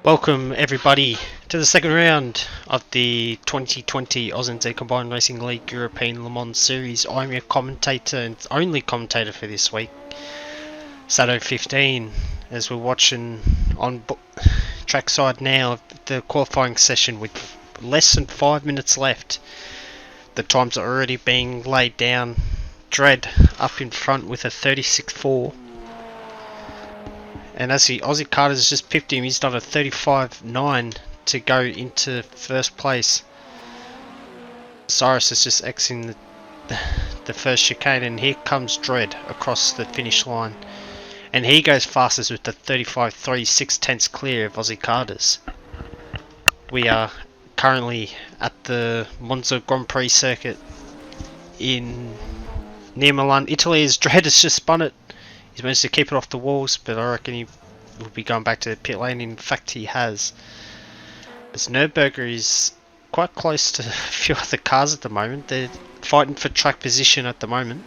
Welcome everybody to the second round of the 2020 ANZ Combined Racing League European Le Mans Series. I'm your commentator and only commentator for this week, Sato 15, as we're watching on trackside now of the qualifying session with less than 5 minutes left. The times are already being laid down. Dread up in front with a 36.4. And as the Aussie Carter's just pipped him, he's done a 35.9 to go into first place. Cyrus is just exiting the first chicane, and here comes Dread across the finish line. And he goes fastest with the 35.3, 6/10 clear of Aussie Carter's. We are currently at the Monza Grand Prix circuit near Milan, Italy, as Dread has just spun it. He's managed to keep it off the walls, but I reckon he will be going back to the pit lane. In fact, he has. As Nürburgring is quite close to a few other cars at the moment. They're fighting for track position at the moment.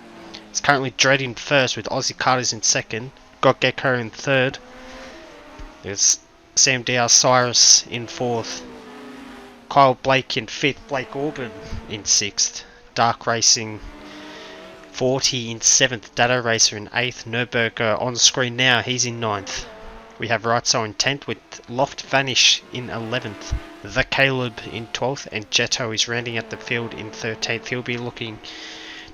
It's currently Dread in first with Aussie Carters in second. Got Gecko in third. There's Sam Dow Cyrus in fourth. Kyle Blake in fifth. Blake Orban in sixth. Dark Racing 40 in 7th, Dado Racer in 8th, Nürburgring on screen now, he's in 9th. We have Rightso in 10th with Loft Vanish in 11th, The Caleb in 12th, and Jetto is rounding out the field in 13th. He'll be looking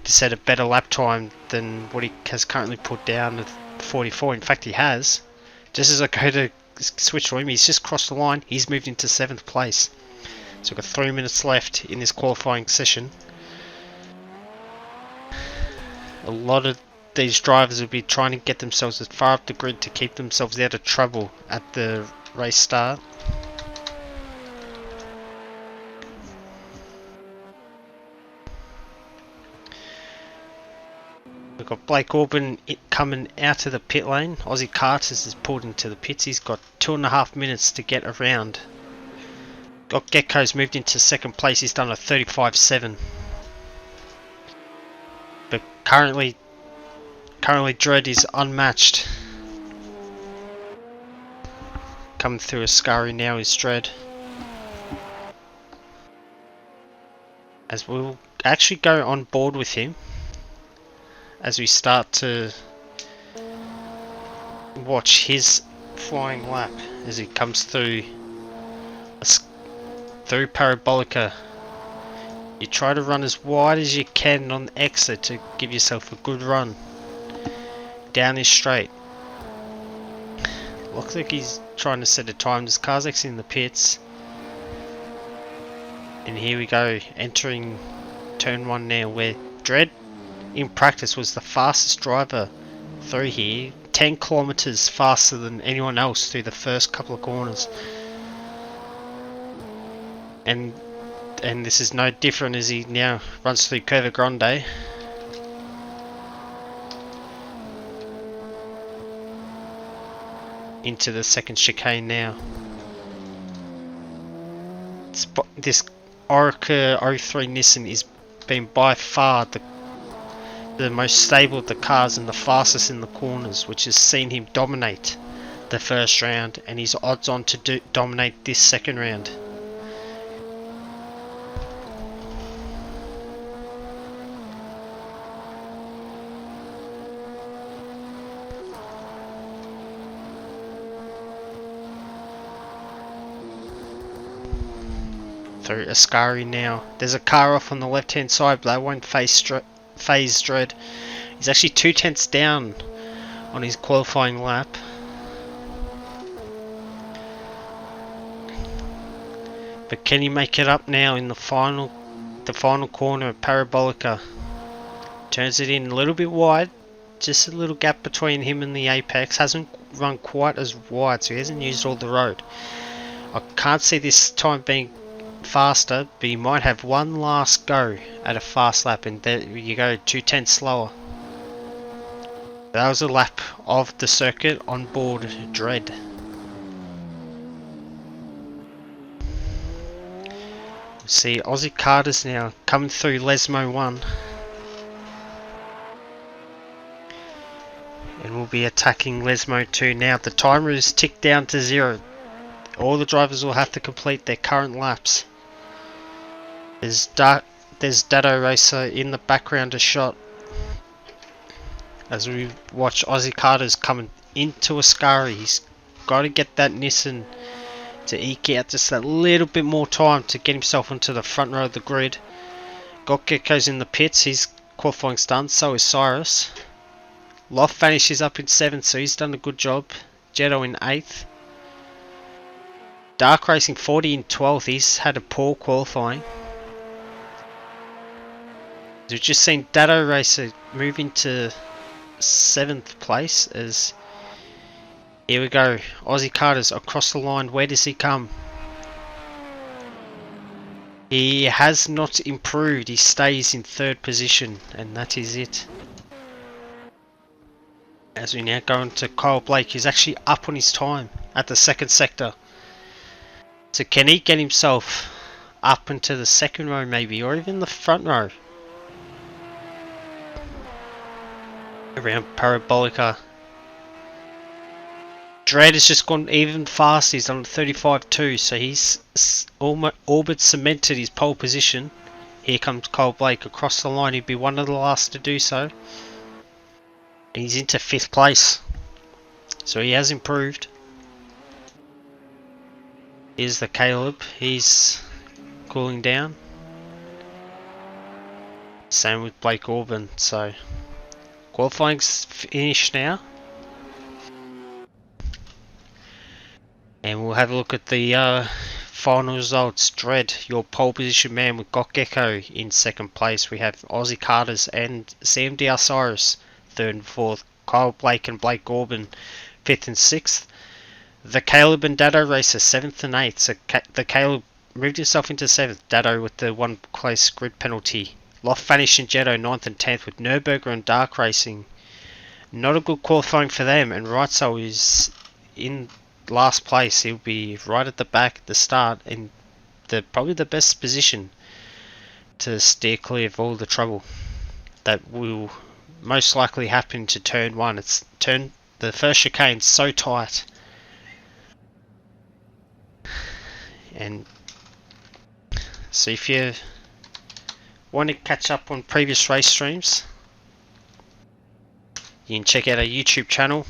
to set a better lap time than what he has currently put down at 44. In fact, he has. Just as I go to switch to him, he's just crossed the line, he's moved into 7th place. So we've got 3 minutes left in this qualifying session. A lot of these drivers will be trying to get themselves as far up the grid to keep themselves out of trouble at the race start. We've got Blake Orban coming out of the pit lane. Aussie Carters is pulled into the pits. He's got 2.5 minutes to get around. Got Gecko's moved into second place. He's done a 35.7. But currently Dread is unmatched. Coming through Ascari now is Dread. As we'll actually go on board with him as we start to watch his flying lap as he comes through Parabolica. You try to run as wide as you can on the exit to give yourself a good run down this straight. Looks like he's trying to set a time. This car's exiting the pits. And here we go, entering turn 1 now, where Dread in practice was the fastest driver through here. 10 kilometers faster than anyone else through the first couple of corners. And this is no different as he now runs through Curva Grande. Into the second chicane now. This Orica 03 Nissan is been by far the most stable of the cars and the fastest in the corners, which has seen him dominate the first round, and he's odds on to dominate this second round. Through Ascari now. There's a car off on the left hand side, but that won't phase Dread. He's actually 2/10 down on his qualifying lap. But can he make it up now in the final corner of Parabolica? Turns it in a little bit wide, just a little gap between him and the apex. Hasn't run quite as wide, so he hasn't used all the road. I can't see this time being faster, but he might have one last go at a fast lap, and there you go, 2/10 slower. That was a lap of the circuit on board Dread. See Aussie Carters now coming through Lesmo 1. And we'll be attacking Lesmo 2 now. The timer is ticked down to 0. All the drivers will have to complete their current laps. There's Dado Racer in the background a shot as we watch Aussie Carter's coming into Ascari. He's got to get that Nissan to eke out just a little bit more time to get himself onto the front row of the grid. Gokgeko's in the pits, his qualifying's done, so is Cyrus. Loft finishes up in 7th, so he's done a good job. Jetto in 8th. Dark Racing 40 in 12th, he's had a poor qualifying. We've just seen Dado Racer move into 7th place as here we go, Aussie Carter's across the line. Where does he come? He has not improved, he stays in 3rd position and that is it. As we now go into Kyle Blake, he's actually up on his time at the 2nd sector. So can he get himself up into the 2nd row maybe, or even the front row? Around Parabolica. Dredd has just gone even faster, he's done 35.2, so he's all but cemented his pole position. Here comes Kyle Blake across the line, he'd be one of the last to do so. And he's into 5th place, so he has improved. Here's the Caleb, he's cooling down. Same with Blake Orban, so qualifying's finished now. And we'll have a look at the final results. Dredd, your pole position man with Gokgeko in 2nd place. We have Aussie Carters and CMDR Cyrus 3rd and 4th. Kyle Blake and Blake Orban 5th and 6th. The Caleb and Dado Racer 7th and 8th. So the Caleb moved himself into 7th. Dado with the 1 place grid penalty. Loft Vanish and Jetto 9th and 10th with Nürburger and Dark Racing. Not a good qualifying for them, and Reitzel is in last place. He'll be right at the back at the start in probably the best position to steer clear of all the trouble that will most likely happen to turn 1. It's the first chicane so tight, and so if you want to catch up on previous race streams, you can check out our YouTube channel.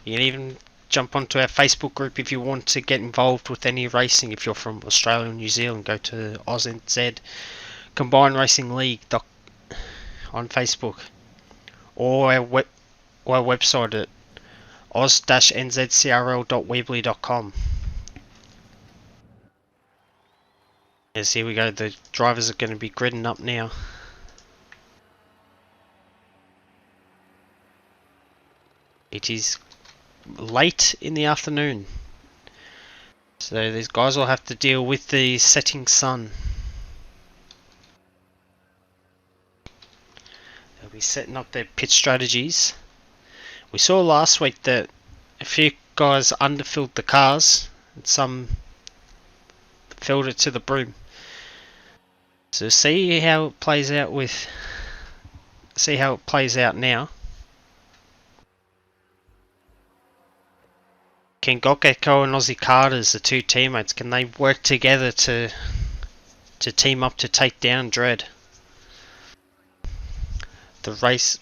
You can even jump onto our Facebook group if you want to get involved with any racing. If you're from Australia or New Zealand, go to ANZCRL Combined Racing League on Facebook, or our website at oz-nzcrl.weebly.com. Yes, here we go, the drivers are going to be gridding up now. It is late in the afternoon, so these guys will have to deal with the setting sun. They'll be setting up their pit strategies. We saw last week that a few guys underfilled the cars and some filled it to the brim. So see how it plays out now. Can Gokgeko and Aussie Carters, the 2 teammates, can they work together to team up to take down Dredd? The race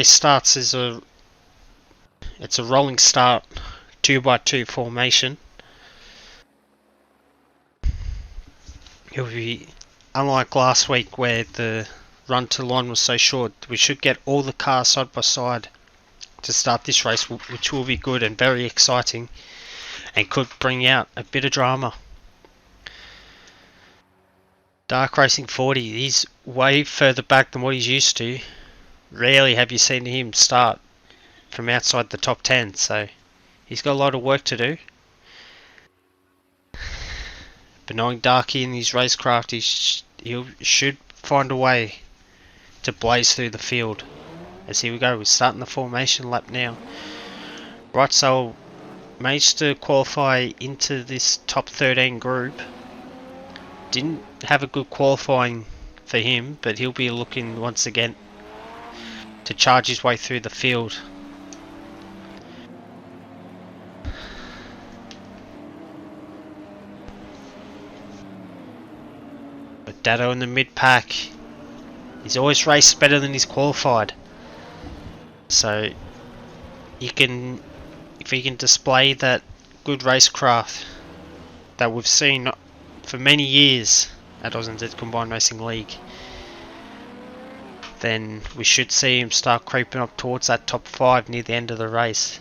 starts as it's a rolling start, 2x2 formation. It'll be unlike last week where the run to line was so short. We should get all the cars side by side to start this race, which will be good and very exciting and could bring out a bit of drama. Dark Racing 40, he's way further back than what he's used to. Rarely have you seen him start from outside the top 10, so he's got a lot of work to do. But knowing Darky and his racecraft, he should find a way to blaze through the field. As here we go, we're starting the formation lap now. Right, so managed to qualify into this top 13 group. Didn't have a good qualifying for him, but he'll be looking once again to charge his way through the field. Dado in the mid-pack. He's always raced better than he's qualified. So you can, if he can display that good racecraft that we've seen for many years at ANZ Combined Racing League, then we should see him start creeping up towards that top 5 near the end of the race.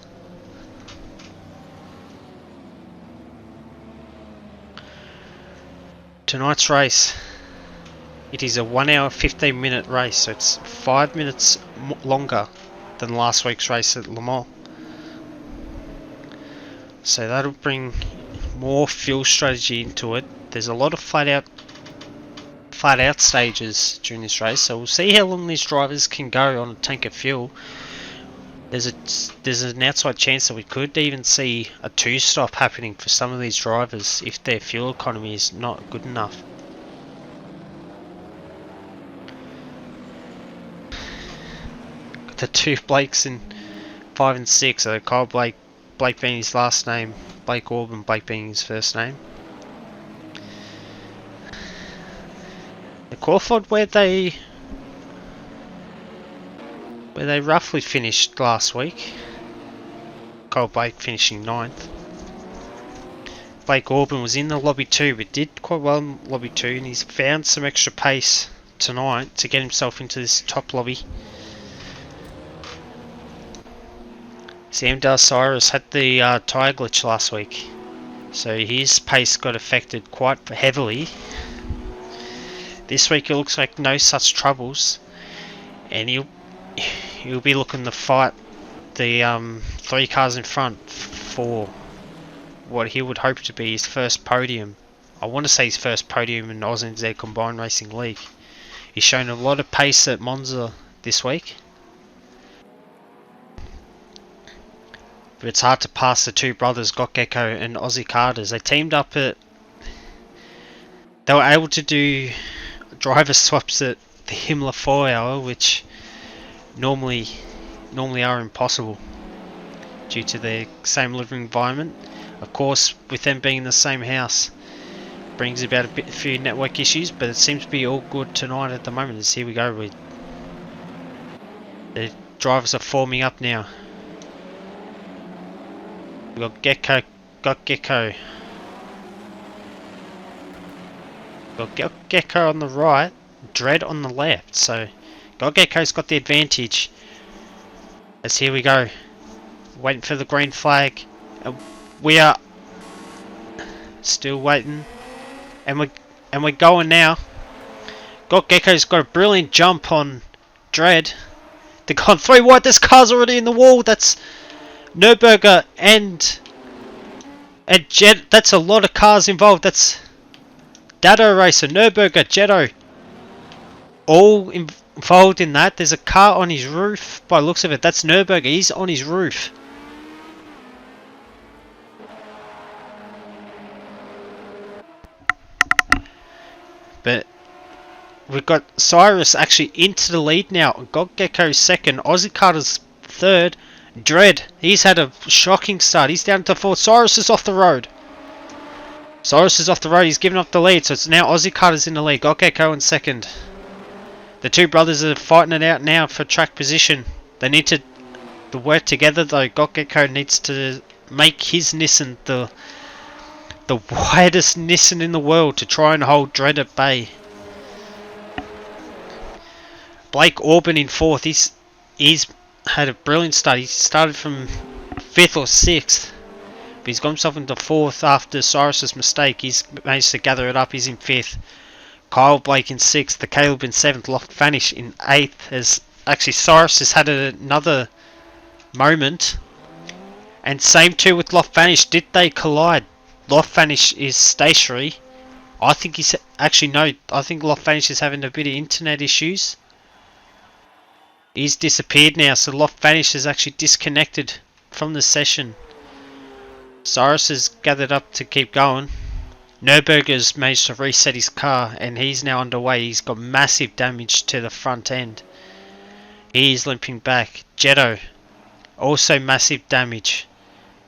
Tonight's race, it is a 1 hour 15 minute race, so it's 5 minutes longer than last week's race at Le Mans. So that'll bring more fuel strategy into it. There's a lot of flat out stages during this race, so we'll see how long these drivers can go on a tank of fuel. There's an outside chance that we could even see a 2-stop happening for some of these drivers if their fuel economy is not good enough. Got the two Blakes in 5 and 6, so Kyle Blake being his last name, Blake Orban, Blake being his first name. The qualified where they roughly finished last week. Kyle Blake finishing 9th. Blake Orban was in the lobby 2 but did quite well in lobby 2, and he's found some extra pace tonight to get himself into this top lobby. Sam Cyrus had the tyre glitch last week, so his pace got affected quite heavily. This week it looks like no such troubles, and he'll be looking to fight the 3 cars in front for what he would hope to be his first podium. I want to say his first podium in ANZ Combined Racing League. He's shown a lot of pace at Monza this week, but it's hard to pass the two brothers, Gecko and Aussie Carters. They teamed up they were able to do driver swaps at the Himmler 4 hour, which normally are impossible due to their same living environment. Of course, with them being in the same house, brings about a few network issues, but it seems to be all good tonight at the moment. As here we go, the drivers are forming up now. We've got Gecko. Got Gecko on the right, Dread on the left, so Gecko's got the advantage. As here we go, waiting for the green flag. We are still waiting, and we're going now. Gecko's got a brilliant jump on Dread. They've gone 3 wide. This car's already in the wall. That's Nürburgring and Jet. That's a lot of cars involved. That's Dado Racer, Nürburgring, Jetto, all involved in that. There's a car on his roof by the looks of it. That's Nürburgring. He's on his roof. But we've got Cyrus actually into the lead now. Got Gecko second. Aussie Carter's third. Dread, he's had a shocking start. He's down to 4th. Cyrus is off the road. He's given up the lead, so it's now Aussie Carter's in the lead. Got Gecko in second. The two brothers are fighting it out now for track position. They need to work together though. Got Gecko needs to make his Nissan the widest Nissan in the world to try and hold Dread at bay. Blake Orban in 4th. He's had a brilliant start. He started from 5th or 6th. But he's got himself into 4th after Cyrus's mistake. He's managed to gather it up. He's in 5th. Kyle Blake in 6th. The Caleb in 7th. Loft Vanish in 8th. As actually Cyrus has had another moment. And same too with Loft Vanish. Did they collide? Loft Vanish is stationary. I think he's actually no. I think Loft Vanish is having a bit of internet issues. He's disappeared now, so Loft Vanish is actually disconnected from the session. Cyrus has gathered up to keep going. Nürburgring's managed to reset his car, and he's now underway. He's got massive damage to the front end. He's limping back. Jetto, also massive damage.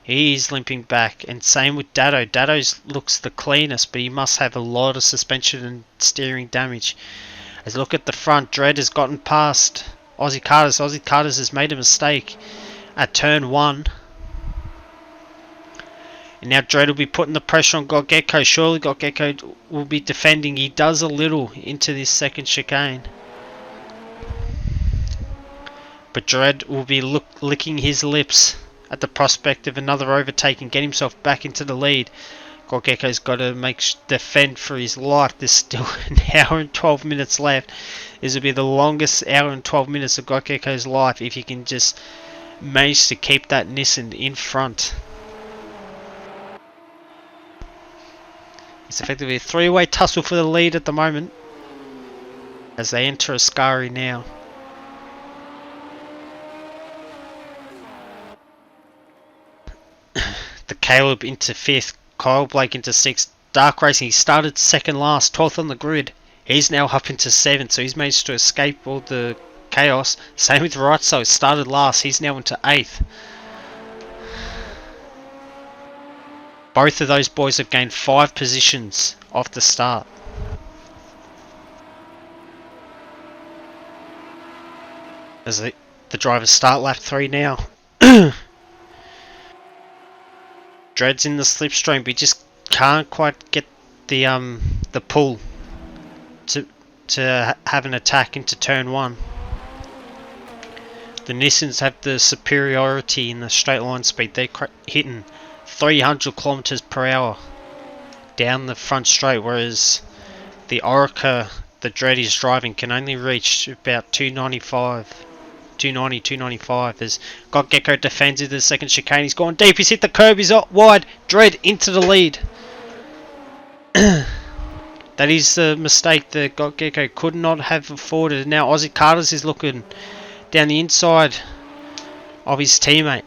He's limping back, and same with Dado. Dado's looks the cleanest, but he must have a lot of suspension and steering damage. As look at the front, Dread has gotten past Aussie Carters. Aussie Carters has made a mistake at turn 1. And now Dread will be putting the pressure on Gokgeko. Surely Gokgeko will be defending. He does a little into this second chicane. But Dread will be licking his lips at the prospect of another overtake and get himself back into the lead. Gokgeko's got to defend for his life. There's still an hour and 12 minutes left. This will be the longest hour and 12 minutes of Gokgeko's life if he can just manage to keep that Nissan in front. It's effectively a three-way tussle for the lead at the moment as they enter Ascari now. The Caleb into 5th, Kyle Blake into 6th. Dark Racing, he started second last, 12th on the grid. He's now up into 7th, so he's managed to escape all the chaos. Same with Rightso, started last, he's now into 8th. Both of those boys have gained 5 positions off the start. As the drivers start lap 3 now. Dread's in the slipstream, but he just can't quite get the pull to have an attack into turn 1. The Nissans have the superiority in the straight line speed. They're hitting 300 kilometers per hour down the front straight, whereas the Orica the Dread is driving can only reach about 295. 290, 295 as Gokgeko defends into the second chicane. He's gone deep, he's hit the curb, he's up wide. Dread into the lead. That is the mistake that Gokgeko could not have afforded. Now Aussie Carters is looking down the inside of his teammate.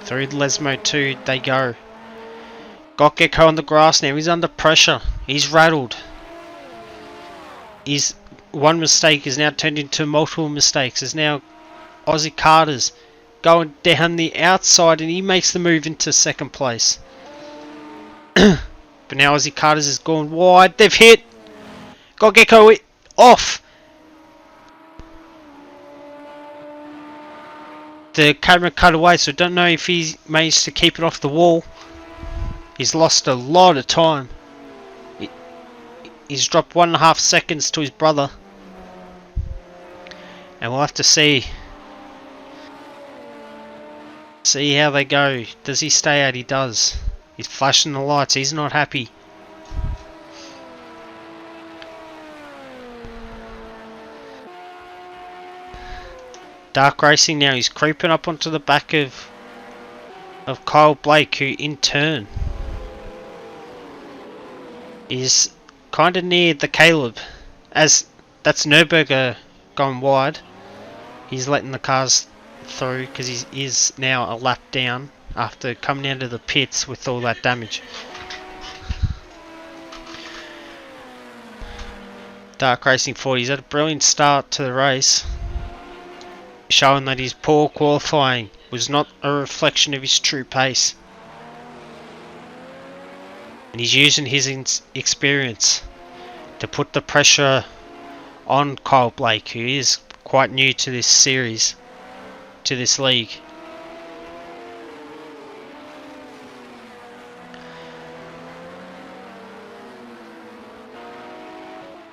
Through the Lesmo 2 they go. Gokgeko on the grass now, he's under pressure. He's rattled. His one mistake is now turned into multiple mistakes. There's now Aussie Carters going down the outside and he makes the move into second place. But now Aussie Carters has gone wide. They've hit. Gokgeko off. The camera cut away, so I don't know if he managed to keep it off the wall. He's lost a lot of time. He's dropped 1.5 seconds to his brother. And we'll have to see how they go. Does he stay out? He does. He's flashing the lights. He's not happy. Dark Racing now. He's creeping up onto the back of Kyle Blake, who in turn is kind of near the Caleb. As that's Nürburger going wide. He's letting the cars through because he is now a lap down after coming out of the pits with all that damage. Dark Racing 40, he's had a brilliant start to the race, showing that his poor qualifying was not a reflection of his true pace. And he's using his experience to put the pressure on Kyle Blake, who is quite new to this series, to this league.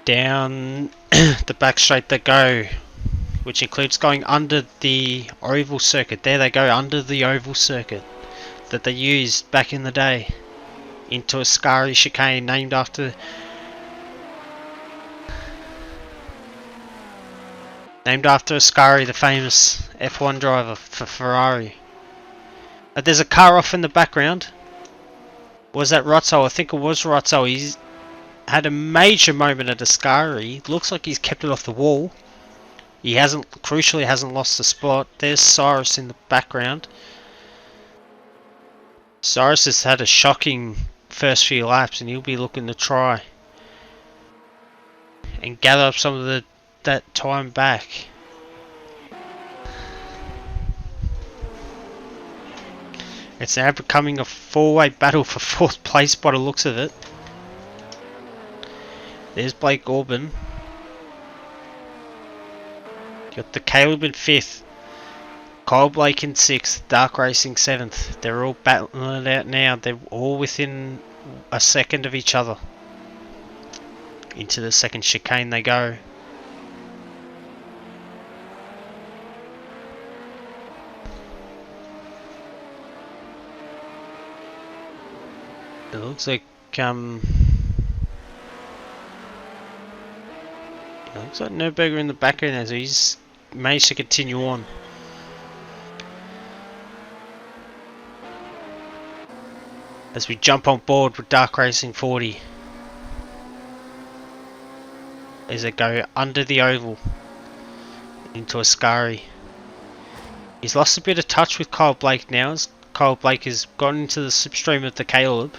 Down the back straight they go, which includes going under the oval circuit. There they go, under the oval circuit that they used back in the day, into a Ascari chicane named after Ascari, the famous F1 driver for Ferrari. There's a car off in the background. Was that Rotzo? I think it was Rotzo. He's had a major moment at Ascari. Looks like he's kept it off the wall. He crucially hasn't lost the spot. There's Cyrus in the background. Cyrus has had a shocking first few laps and he'll be looking to try and gather up some of that time back. It's now becoming a four-way battle for 4th place by the looks of it. There's Blake Orban. Got the Caleb in 5th. Kyle Blake in 6th. Dark Racing 7th. They're all battling it out now. They're all within a second of each other. Into the second chicane they go. It looks like Nürburgring in the background there, so he's managed to continue on. As we jump on board with Dark Racing 40. As they go under the oval into Ascari. He's lost a bit of touch with Kyle Blake now, as Kyle Blake has gone into the slipstream of the Caleb.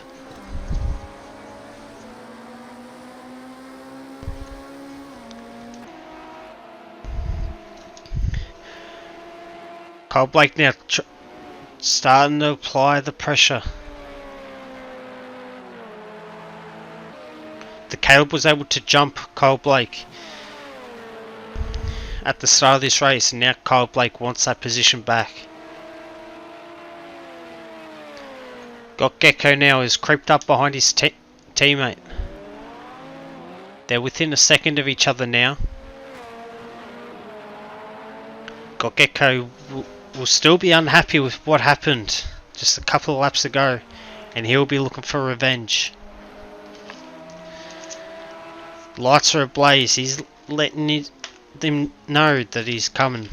Kyle Blake now starting to apply the pressure. The Caleb was able to jump Kyle Blake at the start of this race, and now Kyle Blake wants that position back. Got Gecko now has creeped up behind his teammate. They're within a second of each other now. Got Gecko will still be unhappy with what happened just a couple of laps ago, and he'll be looking for revenge. Lights are ablaze. He's letting them know that he's coming.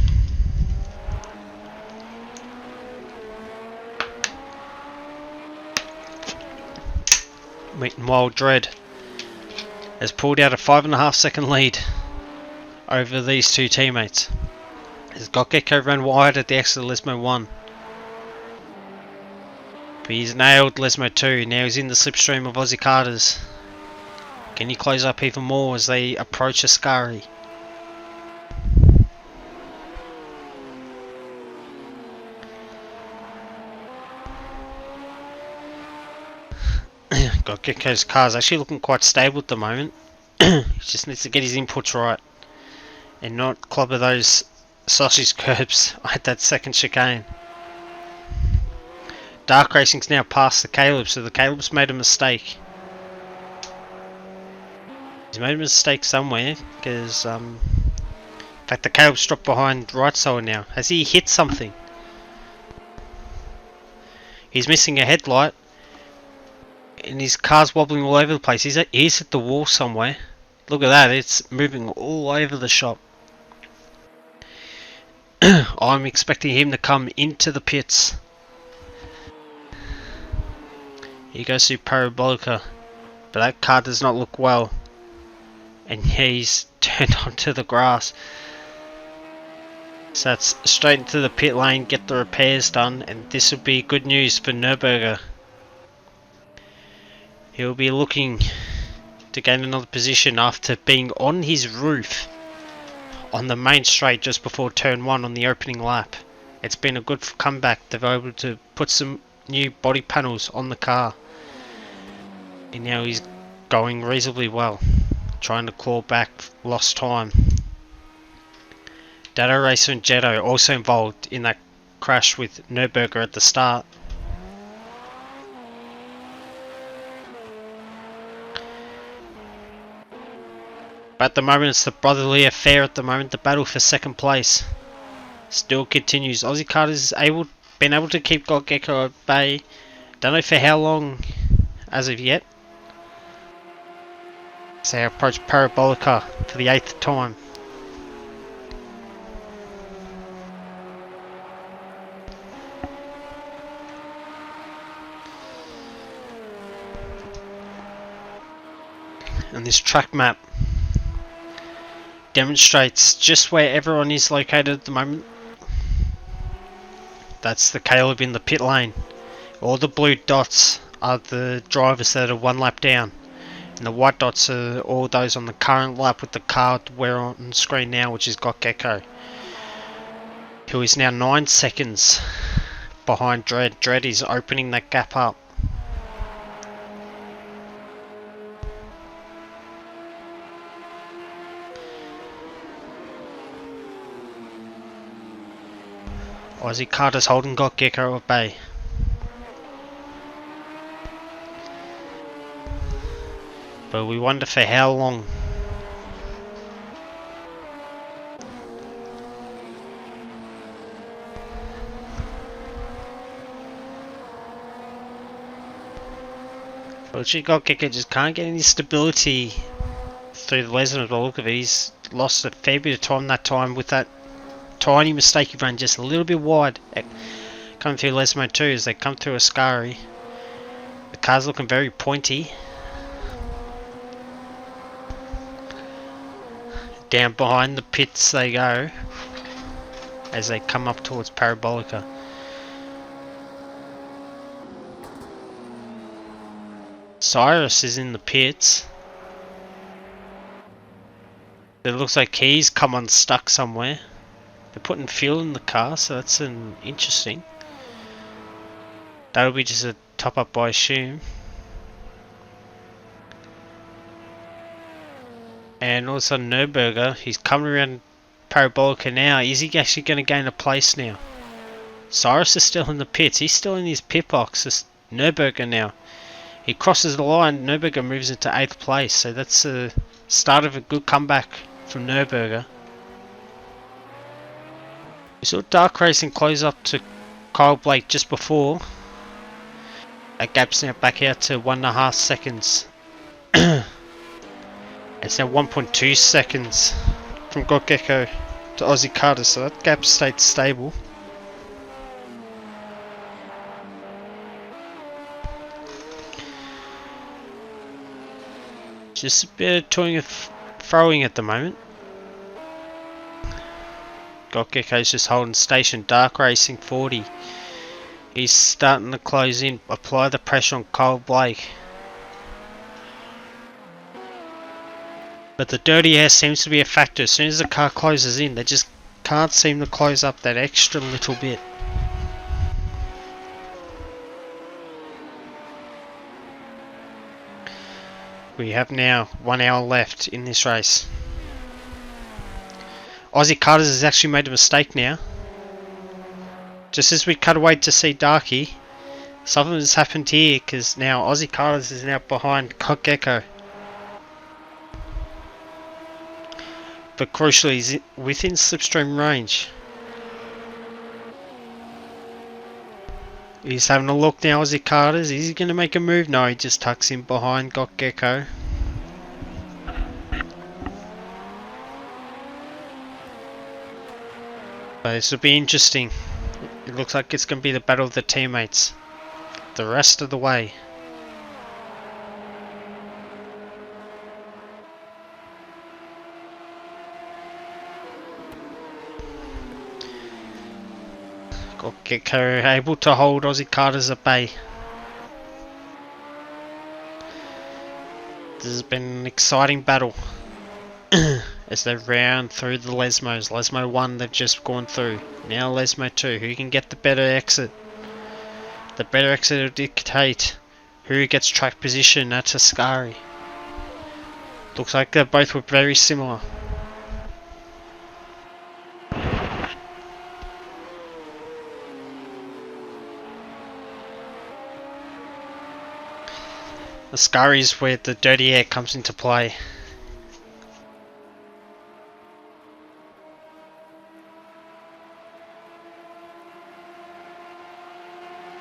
Meanwhile, Dread has pulled out a 5.5 second lead over these two teammates. As Gecko ran wide at the exit of Lesmo 1. But he's nailed Lesmo 2. Now he's in the slipstream of Aussie Carters. Can he close up even more as they approach Ascari? Gecko's car's actually looking quite stable at the moment. He just needs to get his inputs right and not clobber those sausage curbs at that second chicane. Dark Racing's now past the Caleb, so the Caleb's made a mistake. He's made a mistake somewhere, because in fact the Caleb's dropped behind right side now. Has he hit something? He's missing a headlight, and his car's wobbling all over the place. He's at the wall somewhere. Look at that, it's moving all over the shop. I'm expecting him to come into the pits. He goes through Parabolica, but that car does not look well. And he's turned onto the grass. So that's straight into the pit lane, get the repairs done, and this will be good news for Nürburgring. He'll be looking to gain another position after being on his roof on the main straight just before turn 1 on the opening lap. It's been a good comeback. They've been able to put some new body panels on the car, and now he's going reasonably well, trying to claw back lost time. Dado Racer and Jetto also involved in that crash with Nürburgring at the start. But at the moment it's the brotherly affair at the moment. The battle for second place still continues. Aussie Carters has been able to keep Gecko at bay. Don't know for how long as of yet. So they approach Parabolica for the 8th time. And this track map demonstrates just where everyone is located at the moment. That's the Caleb in the pit lane. All the blue dots are the drivers that are one lap down, and the white dots are all those on the current lap with the car we're on screen now, which has got Gecko, who is now 9 seconds behind Dread. Dread is opening that gap up. Aussie Carter's holding Got Gecko at bay. But we wonder for how long. Fortunately, Got Gecko just can't get any stability through the lesson of the look of it. He's lost a fair bit of time that time with that tiny mistake he ran just a little bit wide. Coming through Lesmo 2 as they come through Ascari. The car's looking very pointy. Down behind the pits they go as they come up towards Parabolica. Cyrus is in the pits. It looks like he's come unstuck somewhere. They're putting fuel in the car, so that's an interesting. That'll be just a top up, I assume. And all of a sudden Nürburger, he's coming around Parabolica now. Is he actually going to gain a place now? Cyrus is still in the pits. He's still in his pit box. It's Nürburger now. He crosses the line. Nürburger moves into 8th place. So that's the start of a good comeback from Nürburger. We saw Dark Racing close up to Kyle Blake just before. That gap's now back out to 1.5 seconds. It's now 1.2 seconds from Got Gecko to Aussie Carter, so that gap stayed stable. Just a bit of toing and throwing at the moment. Got Gecko's just holding station. Dark Racing 40. He's starting to close in. Apply the pressure on Kyle Blake. But the dirty air seems to be a factor. As soon as the car closes in, they just can't seem to close up that extra little bit. We have now 1 hour left in this race. Aussie Carters has actually made a mistake now. Just as we cut away to see Darky, something has happened here because now Aussie Carters is now behind Got Gecko. But crucially, he's within slipstream range. He's having a look now, Aussie Carters. Is he going to make a move? No, he just tucks in behind Got Gecko. But this will be interesting. It looks like it's going to be the battle of the teammates the rest of the way. Got Gecko able to hold Aussie Carters at bay. This has been an exciting battle as they round through the Lesmos. Lesmo 1 they've just gone through. Now Lesmo 2. Who can get the better exit? The better exit will dictate who gets track position at Ascari. Looks like they both were very similar. Ascari is where the dirty air comes into play.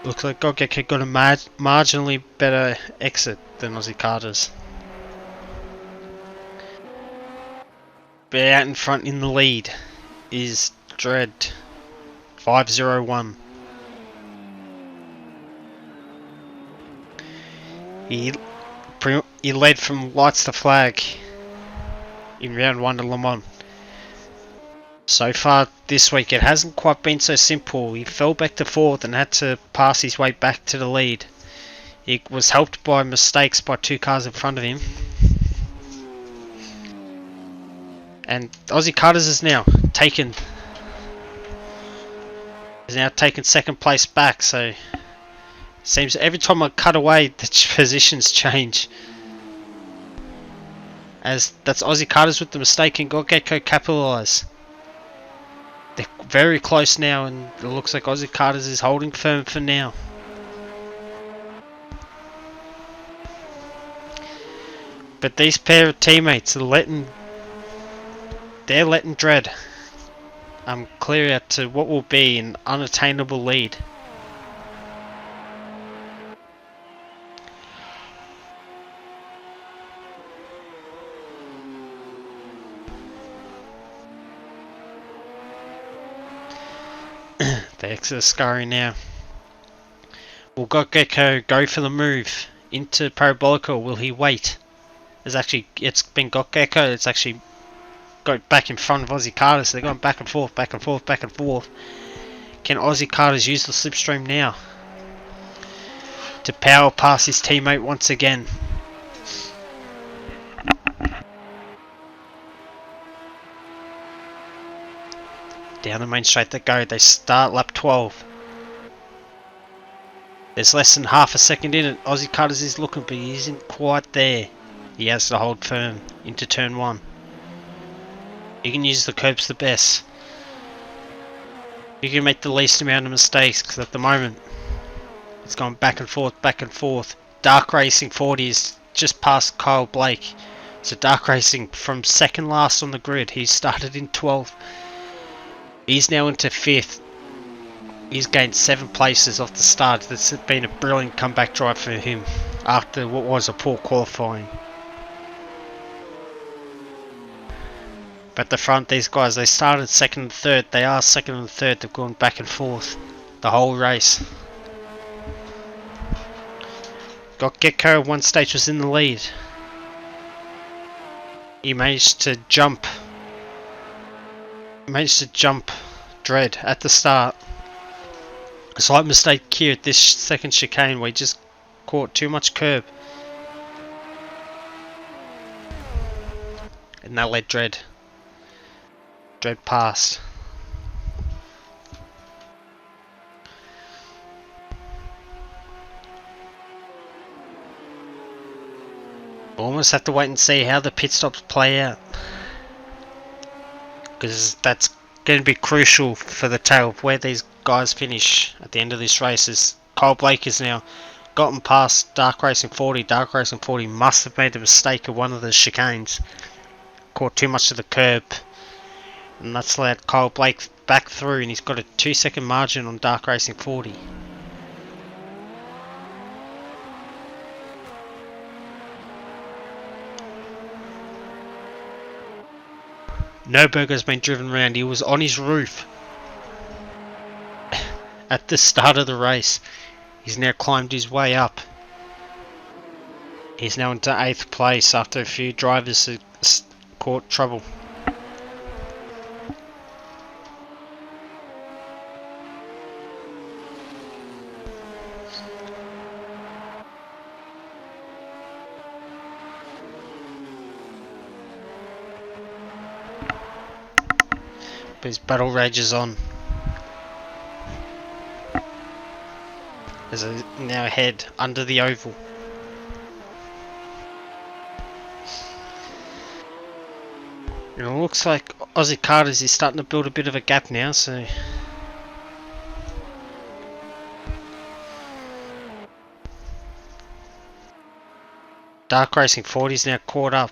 Looks like Got Gecko got a marginally better exit than Aussie Carters. But out in front in the lead is Dread 501. He led from lights to flag in round 1 to Le Mans. So far this week it hasn't quite been so simple. He fell back to 4th and had to pass his way back to the lead. He was helped by mistakes by 2 cars in front of him. And Aussie Carters is now taken He's now taken second place back, so it seems every time I cut away the positions change. As that's Aussie Carter's with the mistake and got Gecko capitalise. They're very close now, and it looks like Aussie Carter's is holding firm for now. But these pair of teammates are letting Dread clear out to what will be an unattainable lead. The exit scurry now. Will Gecko go for the move into Parabolica, or will he wait? It's been Gecko. It's actually got back in front of Aussie Carter, so they're going back and forth, back and forth, back and forth. Can Aussie Carter's use the slipstream now to power past his teammate once again? Down the main straight they go. They start lap 12. There's less than half a second in it. Aussie Carter's is looking, but he isn't quite there. He has to hold firm into turn 1. You can use the curbs the best. You can make the least amount of mistakes, because at the moment it's going back and forth, back and forth. Dark Racing 40 is just past Kyle Blake. So Dark Racing from second last on the grid. He started in 12th. He's now into 5th. He's gained 7 places off the start. That's been a brilliant comeback drive for him after what was a poor qualifying. But the front, these guys, they started second and third. They are second and third. They've gone back and forth the whole race. Got Gecko at one stage was in the lead. He managed to jump. Dread at the start. A slight mistake here at this second chicane where he just caught too much curb. And that led Dread past. Almost have to wait and see how the pit stops play out, because that's going to be crucial for the tail of where these guys finish at the end of this race. As Kyle Blake has now gotten past Dark Racing 40. Dark Racing 40 must have made a mistake of one of the chicanes, caught too much of the curb, and that's let Kyle Blake back through, and he's got a 2-second margin on Dark Racing 40. Nurburger's been driven around. He was on his roof at the start of the race. He's now climbed his way up. He's now into 8th place after a few drivers have caught trouble. But his battle rages on. As they now head under the oval. And it looks like Aussie Carter's is starting to build a bit of a gap now, so Dark Racing 40 is now caught up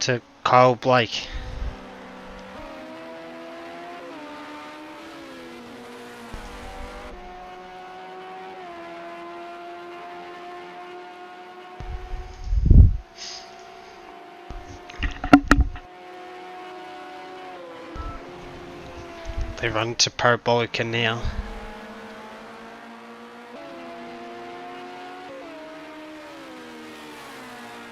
to Kyle Blake. They run to Parabolica now.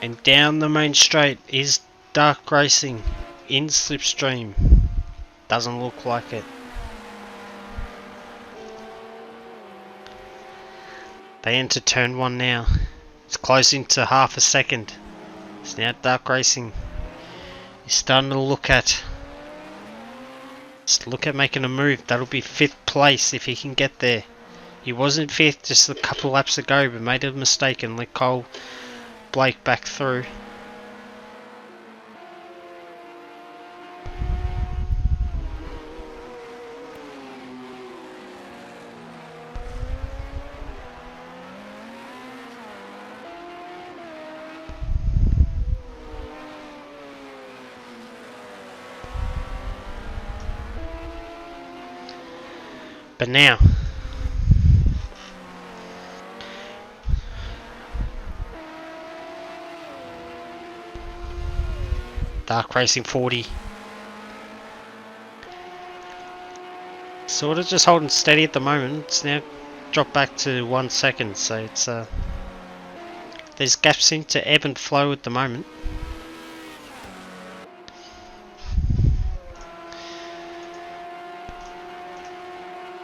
And down the main straight is Dark Racing in slipstream. Doesn't look like it. They enter turn 1 now. It's closing to half a second. It's now Dark Racing is starting to look at chance. Look at making a move. That'll be 5th place if he can get there. He wasn't 5th just a couple laps ago, but made a mistake and let Cole Blake back through. But now, Dark Racing 40. Sort of just holding steady at the moment. It's now dropped back to 1 second, so it's there's gaps seem to ebb and flow at the moment.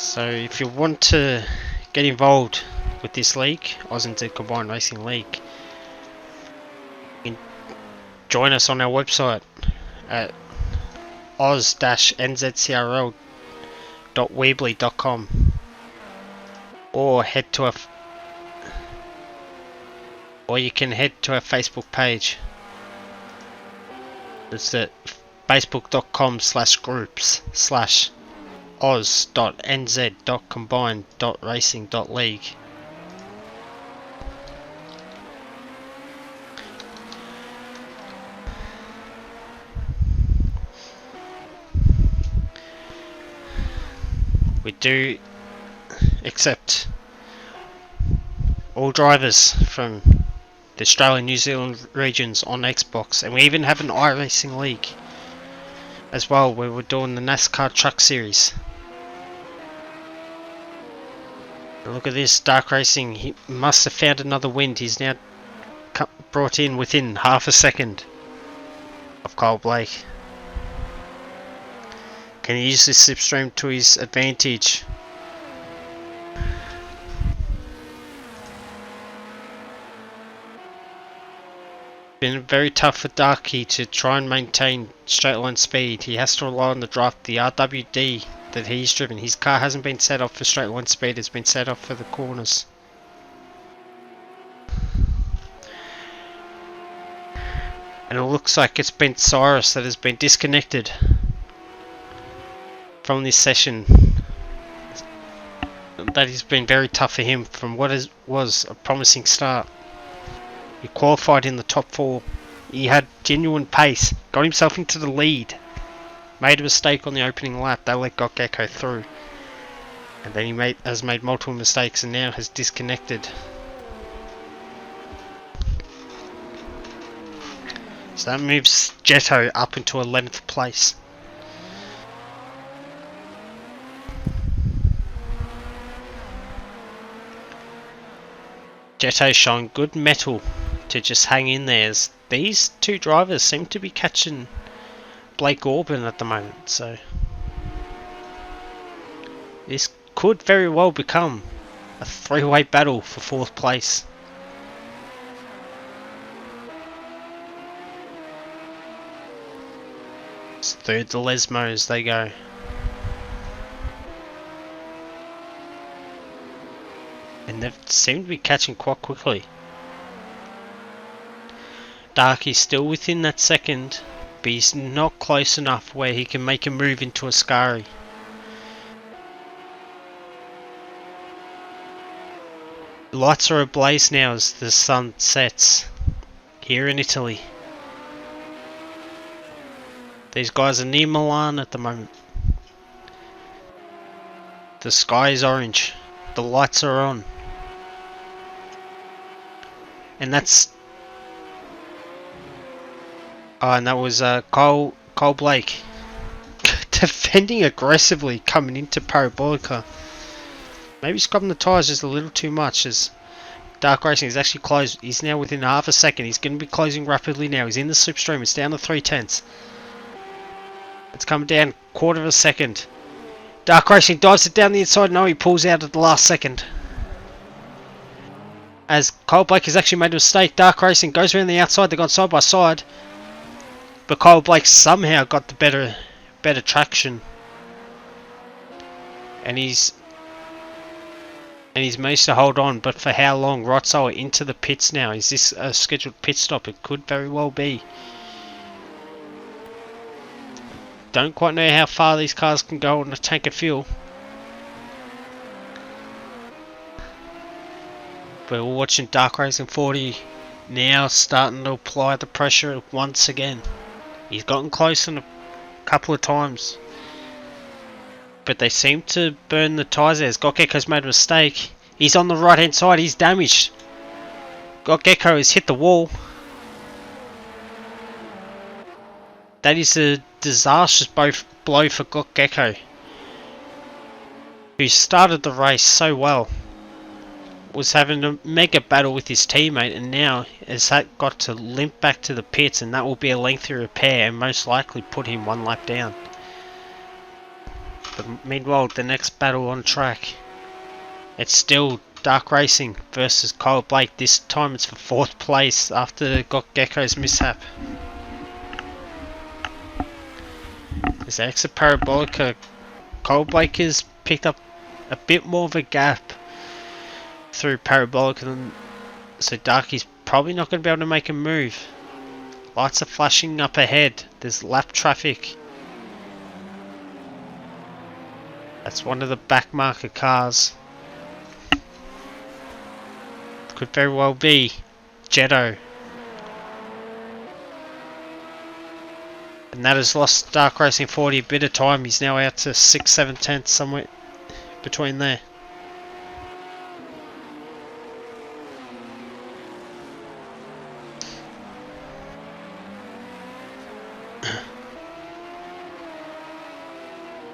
So if you want to get involved with this league, ANZCRL Combined Racing League, you can join us on our website at oz-nzcrl.weebly.com, or you can head to our Facebook page. It's at facebook.com/groups/oz.nz.combined.racing.league. We do accept all drivers from the Australian New Zealand regions on Xbox, and we even have an iRacing league as well, where we're doing the NASCAR Truck Series. Look at this, Dark Racing, he must have found another wind. He's now brought in within half a second of Cole Blake. Can he use this slipstream to his advantage? Been very tough for Darky to try and maintain straight line speed. He has to rely on the draft, the RWD that he's driven. His car hasn't been set up for straight line speed, it's been set up for the corners. And it looks like it's been Cyrus that has been disconnected from this session. That has been very tough for him from what was a promising start. He qualified in the top 4. He had genuine pace, got himself into the lead, made a mistake on the opening lap. They let Gecko through, and then he has made multiple mistakes and now has disconnected. So that moves Jetto up into 11th place. Jetto showing good mettle to just hang in there, as these two drivers seem to be catching Blake Orban at the moment, so this could very well become a 3-way battle for 4th place. It's third to Lesmo as they go. And they seem to be catching quite quickly. Darky's still within that second, but he's not close enough where he can make a move into Ascari. Lights are ablaze now as the sun sets here in Italy. These guys are near Milan at the moment. The sky is orange, the lights are on. And that's... Oh, and that was Cole Blake defending aggressively coming into Parabolica. Maybe scrubbing the tyres just a little too much, as Dark Racing is actually closed. He's now within half a second. He's going to be closing rapidly now. He's in the slipstream. It's down to 3/10. It's coming down 1/4 of a second. Dark Racing dives it down the inside. No, he pulls out at the last second. As Cole Blake has actually made a mistake. Dark Racing goes around the outside. They've gone side by side. But Cole Blake somehow got the better traction and he's managed to hold on, but for how long? Rotzow into the pits now. Is this a scheduled pit stop? It could very well be. Don't quite know how far these cars can go on a tank of fuel. But we're watching Dark Racing 40 now starting to apply the pressure once again. He's gotten close in a couple of times, but they seem to burn the tyres there. Gokgekko's made a mistake. He's on the right hand side, he's damaged. Gokgekko has hit the wall. That is a disastrous blow for Gokgekko, who started the race so well. Was having a mega battle with his teammate, and now has got to limp back to the pits, and that will be a lengthy repair and most likely put him one lap down. But meanwhile, the next battle on track, it's still Dark Racing versus Kyle Blake. This time it's for 4th place after Gokgekko's mishap. As they exit Parabolica, Kyle Blake has picked up a bit more of a gap through Parabolica, so Darky's probably not going to be able to make a move. Lights are flashing up ahead. There's lap traffic. That's one of the back marker cars. Could very well be Jetto. And that has lost Dark Racing 40 a bit of time. He's now out to 6-7 tenths, somewhere between there.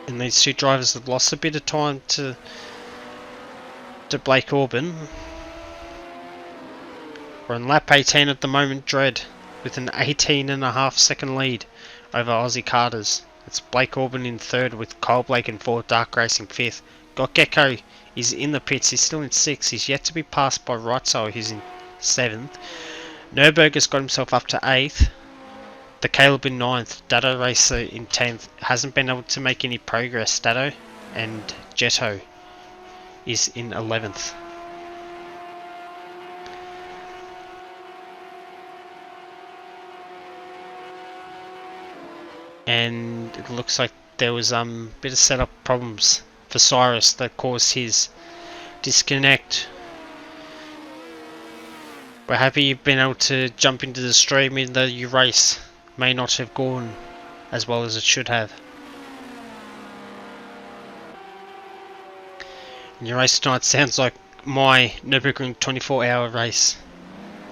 And these two drivers have lost a bit of time to Blake Orban. We're on lap 18 at the moment, Dread, with an 18.5 second lead over Aussie Carters. It's Blake Orban in 3rd with Kyle Blake in 4th, Dark Racing 5th. Gokgekko is in the pits, he's still in 6th, he's yet to be passed by Rotzow, who's in 7th. Nurburger's got himself up to 8th. The Caleb in 9th, Dado Racer in 10th, hasn't been able to make any progress, Dado, and Jetto is in 11th. And it looks like there was a bit of setup problems for Cyrus that caused his disconnect. We're happy you've been able to jump into the stream, even though your race may not have gone as well as it should have. And your race tonight sounds like my Nürburgring 24-hour race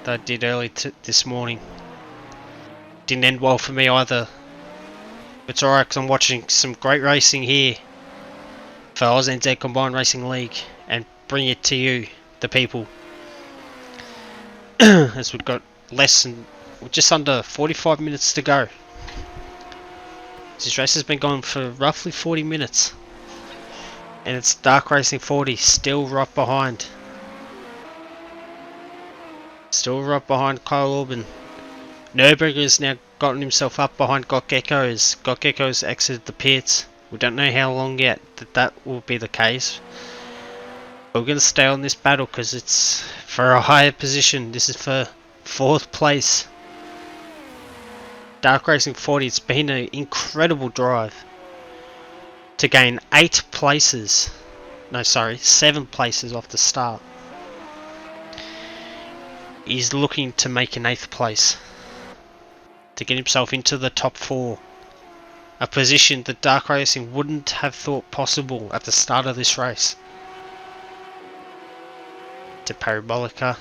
that I did early this morning. Didn't end well for me either. It's alright because I'm watching some great racing here for ANZ Combined Racing League and bring it to you, the people. As we've got just under 45 minutes to go. This race has been going for roughly 40 minutes. And it's Dark Racing 40 still right behind. Still right behind Kyle Orban. Nürburger's now gotten himself up behind Gokgekko's. Gokgekko's exited the pits. We don't know how long yet that will be the case. But we're going to stay on this battle because it's for a higher position. This is for 4th place. Dark Racing 40, it's been an incredible drive to gain 8 places. No, sorry, 7 places off the start. He's looking to make an 8th place to get himself into the top 4. A position that Dark Racing wouldn't have thought possible at the start of this race. To Parabolica.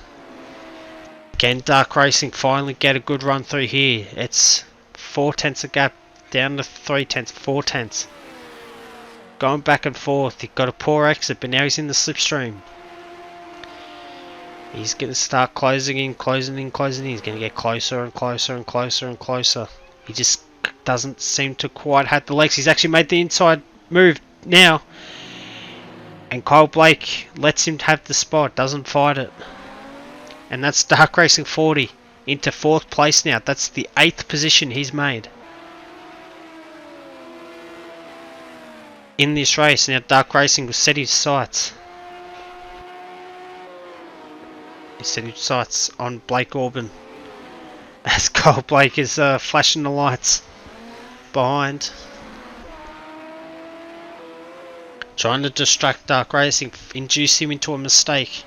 Can Dark Racing finally get a good run through here? It's 4 tenths of gap down to 3 tenths, 4 tenths. Going back and forth. He got a poor exit, but now he's in the slipstream. He's going to start closing in, closing in, closing in. He's going to get closer and closer and closer and closer. He just doesn't seem to quite have the legs. He's actually made the inside move now. And Kyle Blake lets him have the spot, doesn't fight it. And that's Dark Racing 40 into 4th place now. That's the 8th position he's made. in this race. Now Dark Racing will set his sights. He's setting his sights on Blake Orban. As Kyle Blake is flashing the lights behind. Trying to distract Dark Racing, induce him into a mistake.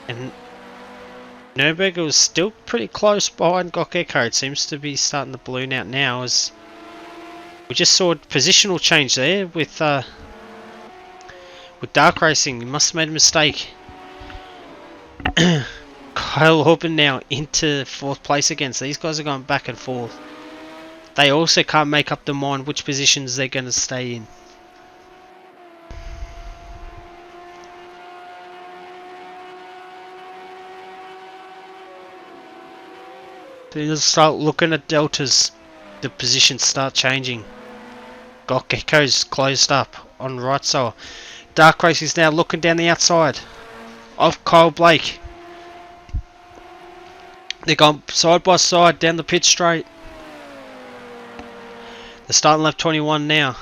And Nürburgring was still pretty close behind Gokeko. It seems to be starting to balloon out now as we just saw a positional change there with Dark Racing. He must have made a mistake. Kyle Orban now into 4th place again, so these guys are going back and forth. They also can't make up their mind which positions they're going to stay in. They'll start looking at deltas, the positions start changing. Gokgeko's closed up on right side. Dark Race is now looking down the outside of Kyle Blake. They're going side by side down the pit straight. They're starting lap 21 now.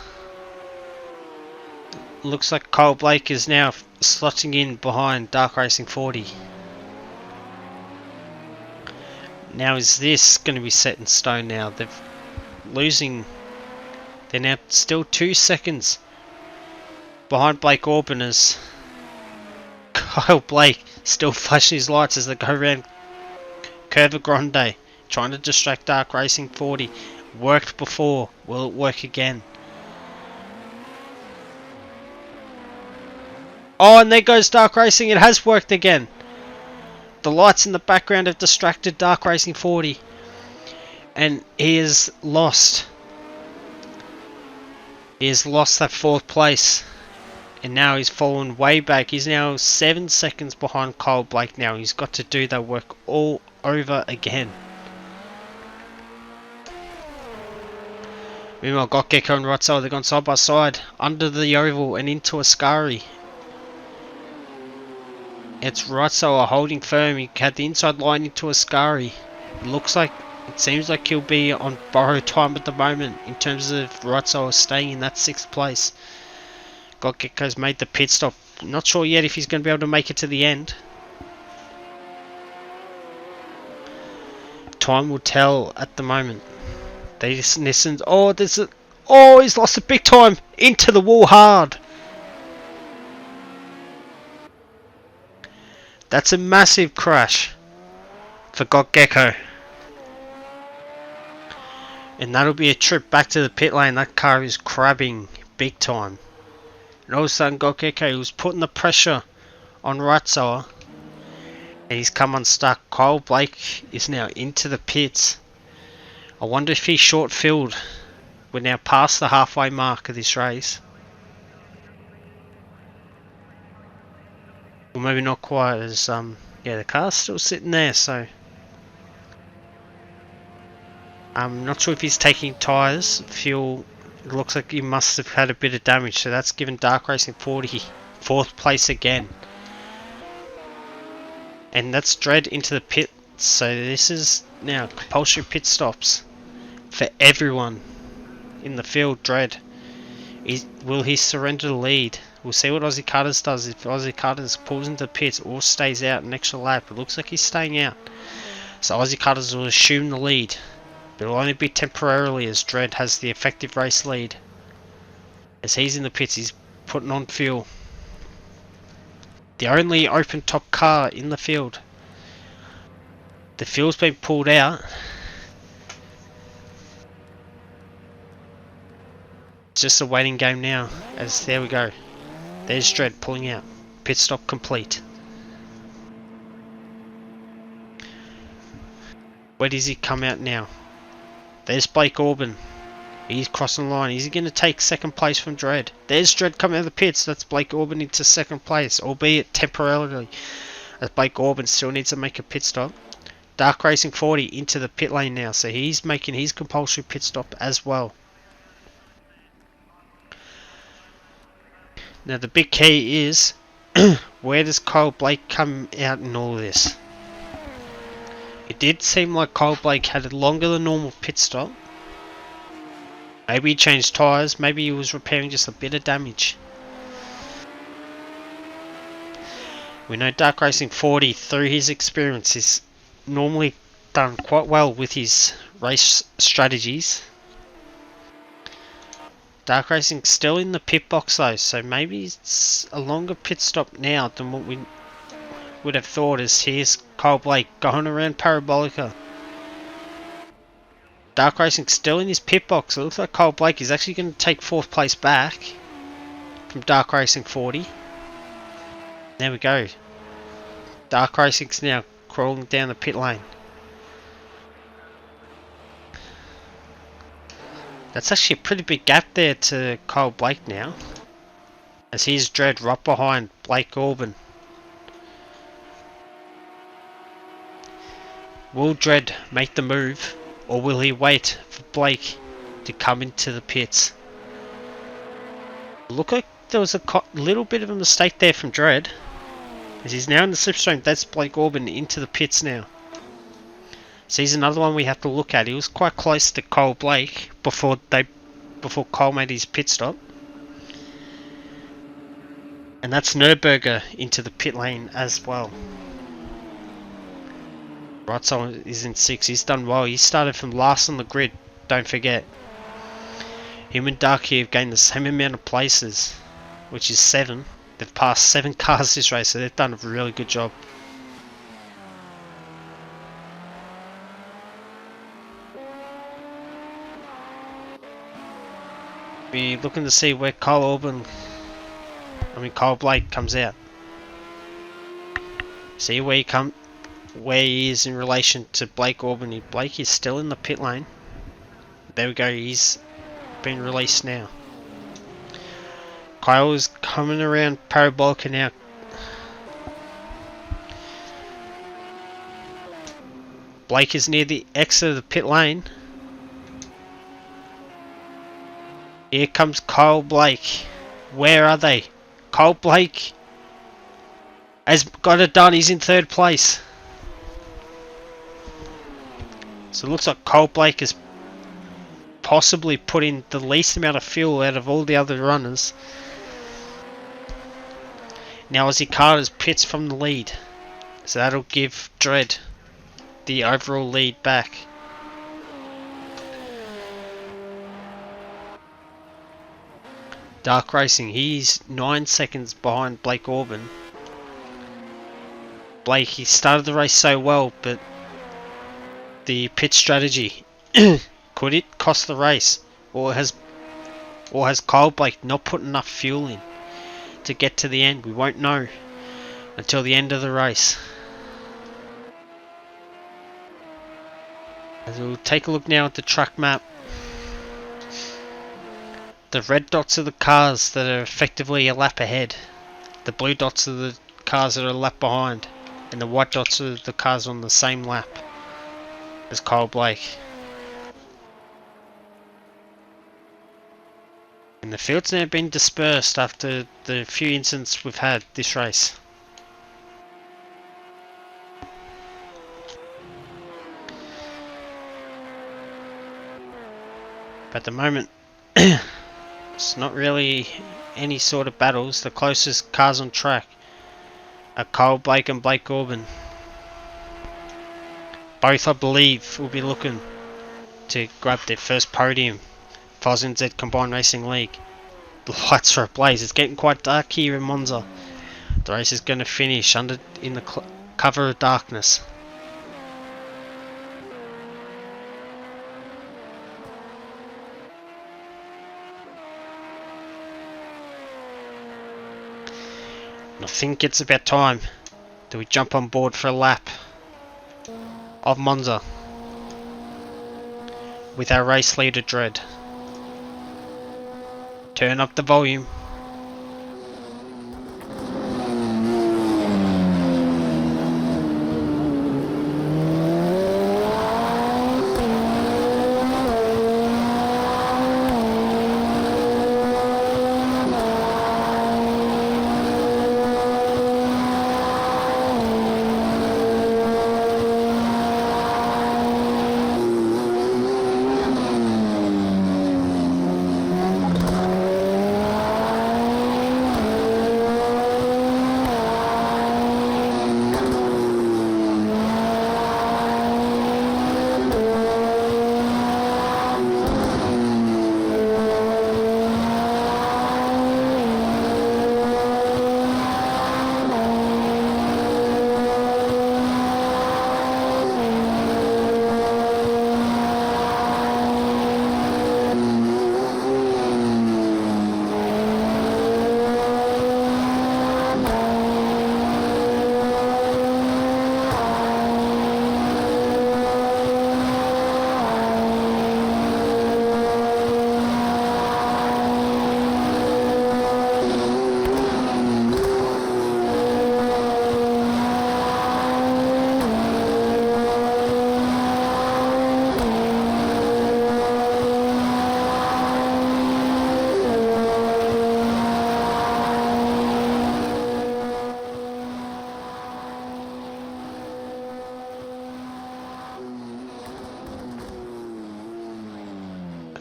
Looks like Kyle Blake is now slotting in behind Dark Racing 40. Now is this going to be set in stone now? They're losing. They're now still 2 seconds behind Blake Orban as Kyle Blake still flashing his lights as they go around Curva Grande, trying to distract Dark Racing 40. Worked before, will it work again? Oh, and there goes Dark Racing, it has worked again. The lights in the background have distracted Dark Racing 40. And he has lost. He has lost that 4th place. And now he's fallen way back. He's now 7 seconds behind Kyle Blake now. He's got to do that work all over again. Meanwhile, Gokgeko and right side, they've gone side by side under the oval and into Ascari. It's right side holding firm. He had the inside line into Ascari. It seems like he'll be on borrowed time at the moment in terms of right side staying in that 6th place. Gokgeko's made the pit stop. Not sure yet if he's going to be able to make it to the end. Time will tell at the moment. They just listened. Oh, he's lost it big time into the wall hard. That's a massive crash for Gokgeko. And that'll be a trip back to the pit lane. That car is crabbing big time. And all of a sudden Gokgeko was putting the pressure on Ratzoa. And he's come unstuck. Kyle Blake is now into the pits. I wonder if he's short filled. We're now past the halfway mark of this race. Well, maybe not quite as yeah, the car's still sitting there, so I'm not sure if he's taking tyres, fuel. It looks like he must have had a bit of damage, so that's given Dark Racing 40 4th place again. And that's Dredd into the pit, so this is now compulsory pit stops for everyone in the field. Dredd, will he surrender the lead? We'll see what Aussie Cutters does. If Aussie Cutters pulls into the pits or stays out an extra lap, it looks like he's staying out. So Aussie Cutters will assume the lead, but it'll only be temporarily as Dredd has the effective race lead. As he's in the pits, he's putting on fuel. The only open top car in the field. The fuel's been pulled out. It's just a waiting game now. As there we go. There's Dredd pulling out. Pit stop complete. Where does he come out now? There's Blake Orban. He's crossing the line. Is he going to take 2nd place from Dredd? There's Dredd coming out of the pits. That's Blake Orban into 2nd place, albeit temporarily, as Blake Orban still needs to make a pit stop. Dark Racing 40 into the pit lane now, so he's making his compulsory pit stop as well. Now the big key is, where does Kyle Blake come out in all of this? It did seem like Kyle Blake had a longer than normal pit stop. Maybe he changed tyres, maybe he was repairing just a bit of damage. We know Dark Racing 40, through his experience, is normally done quite well with his race strategies. Dark Racing still in the pit box though, so maybe it's a longer pit stop now than what we would have thought. As here's Kyle Blake going around Parabolica. Dark Racing still in his pit box. It looks like Kyle Blake is actually going to take 4th place back from Dark Racing 40. There we go. Dark Racing's now crawling down the pit lane. That's actually a pretty big gap there to Kyle Blake now. As here's Dredd right behind Blake Orban. Will Dredd make the move, or will he wait for Blake to come into the pits? Look like there was a little bit of a mistake there from Dredd. As he's now in the slipstream, that's Blake Orban into the pits now. So he's another one we have to look at. He was quite close to Kyle Blake before Kyle made his pit stop. And that's Nürburger into the pit lane as well. Right, so he's in 6th. He's done well. He started from last on the grid, don't forget. Him and Darky have gained the same amount of places, which is 7. They've passed 7 cars this race, so they've done a really good job. Be looking to see where Kyle Blake comes out. See where he is in relation to Blake Orban. Blake is still in the pit lane. There we go, he's been released now. Kyle is coming around Parabolica now. Blake is near the exit of the pit lane. Here comes Kyle Blake. Where are they? Kyle Blake has got it done. He's in 3rd place. So it looks like Kyle Blake has possibly put in the least amount of fuel out of all the other runners. Now as he Carter's pits from the lead. So that'll give Dredd the overall lead back. Dark Racing, he's 9 seconds behind Blake Orban. Blake, he started the race so well, but the pit strategy, could it cost the race? Or has Kyle Blake not put enough fuel in to get to the end? We won't know until the end of the race. As we'll take a look now at the track map. The red dots are the cars that are effectively a lap ahead. The blue dots are the cars that are a lap behind. And the white dots are the cars on the same lap as Kyle Blake. And the field's now been dispersed after the few incidents we've had this race. But at the moment, it's not really any sort of battles. The closest cars on track are Kyle Blake and Blake Orban. Both, I believe, will be looking to grab their first podium for ANZ Combined Racing League. The lights are ablaze. It's getting quite dark here in Monza. The race is going to finish in the cover of darkness. And I think it's about time that we jump on board for a lap of Monza with our race leader Dredd. Turn up the volume.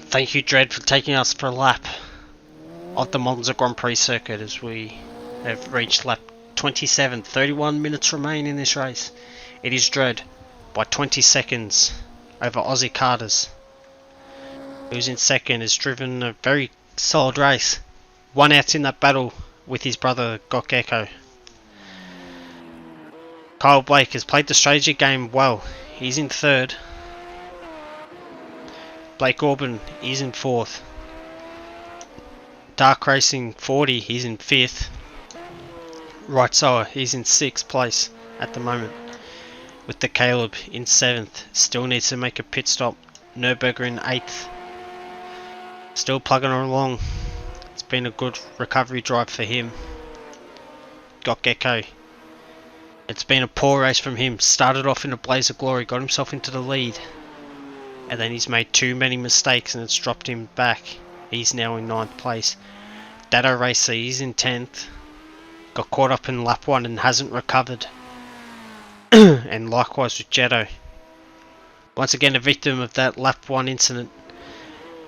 Thank you, Dredd, for taking us for a lap of the Monza Grand Prix circuit as we have reached lap 27. 31 minutes remain in this race. It is Dredd by 20 seconds over Aussie Carters, who's in second, has driven a very solid race. One out in that battle with his brother Got Gecko. Kyle Blake has played the strategy game well. He's in third. Blake Orban is in fourth. Dark Racing 40, he's in fifth. Right Sower, he's in sixth place at the moment. With the Caleb in seventh. Still needs to make a pit stop. Nürburger in eighth. Still plugging along. It's been a good recovery drive for him. Got Gecko. It's been a poor race from him. Started off in a blaze of glory, got himself into the lead, and then he's made too many mistakes and it's dropped him back. He's now in 9th place. Dado Racer, he's in 10th. Got caught up in lap 1 and hasn't recovered. And likewise with Jetto. Once again a victim of that lap 1 incident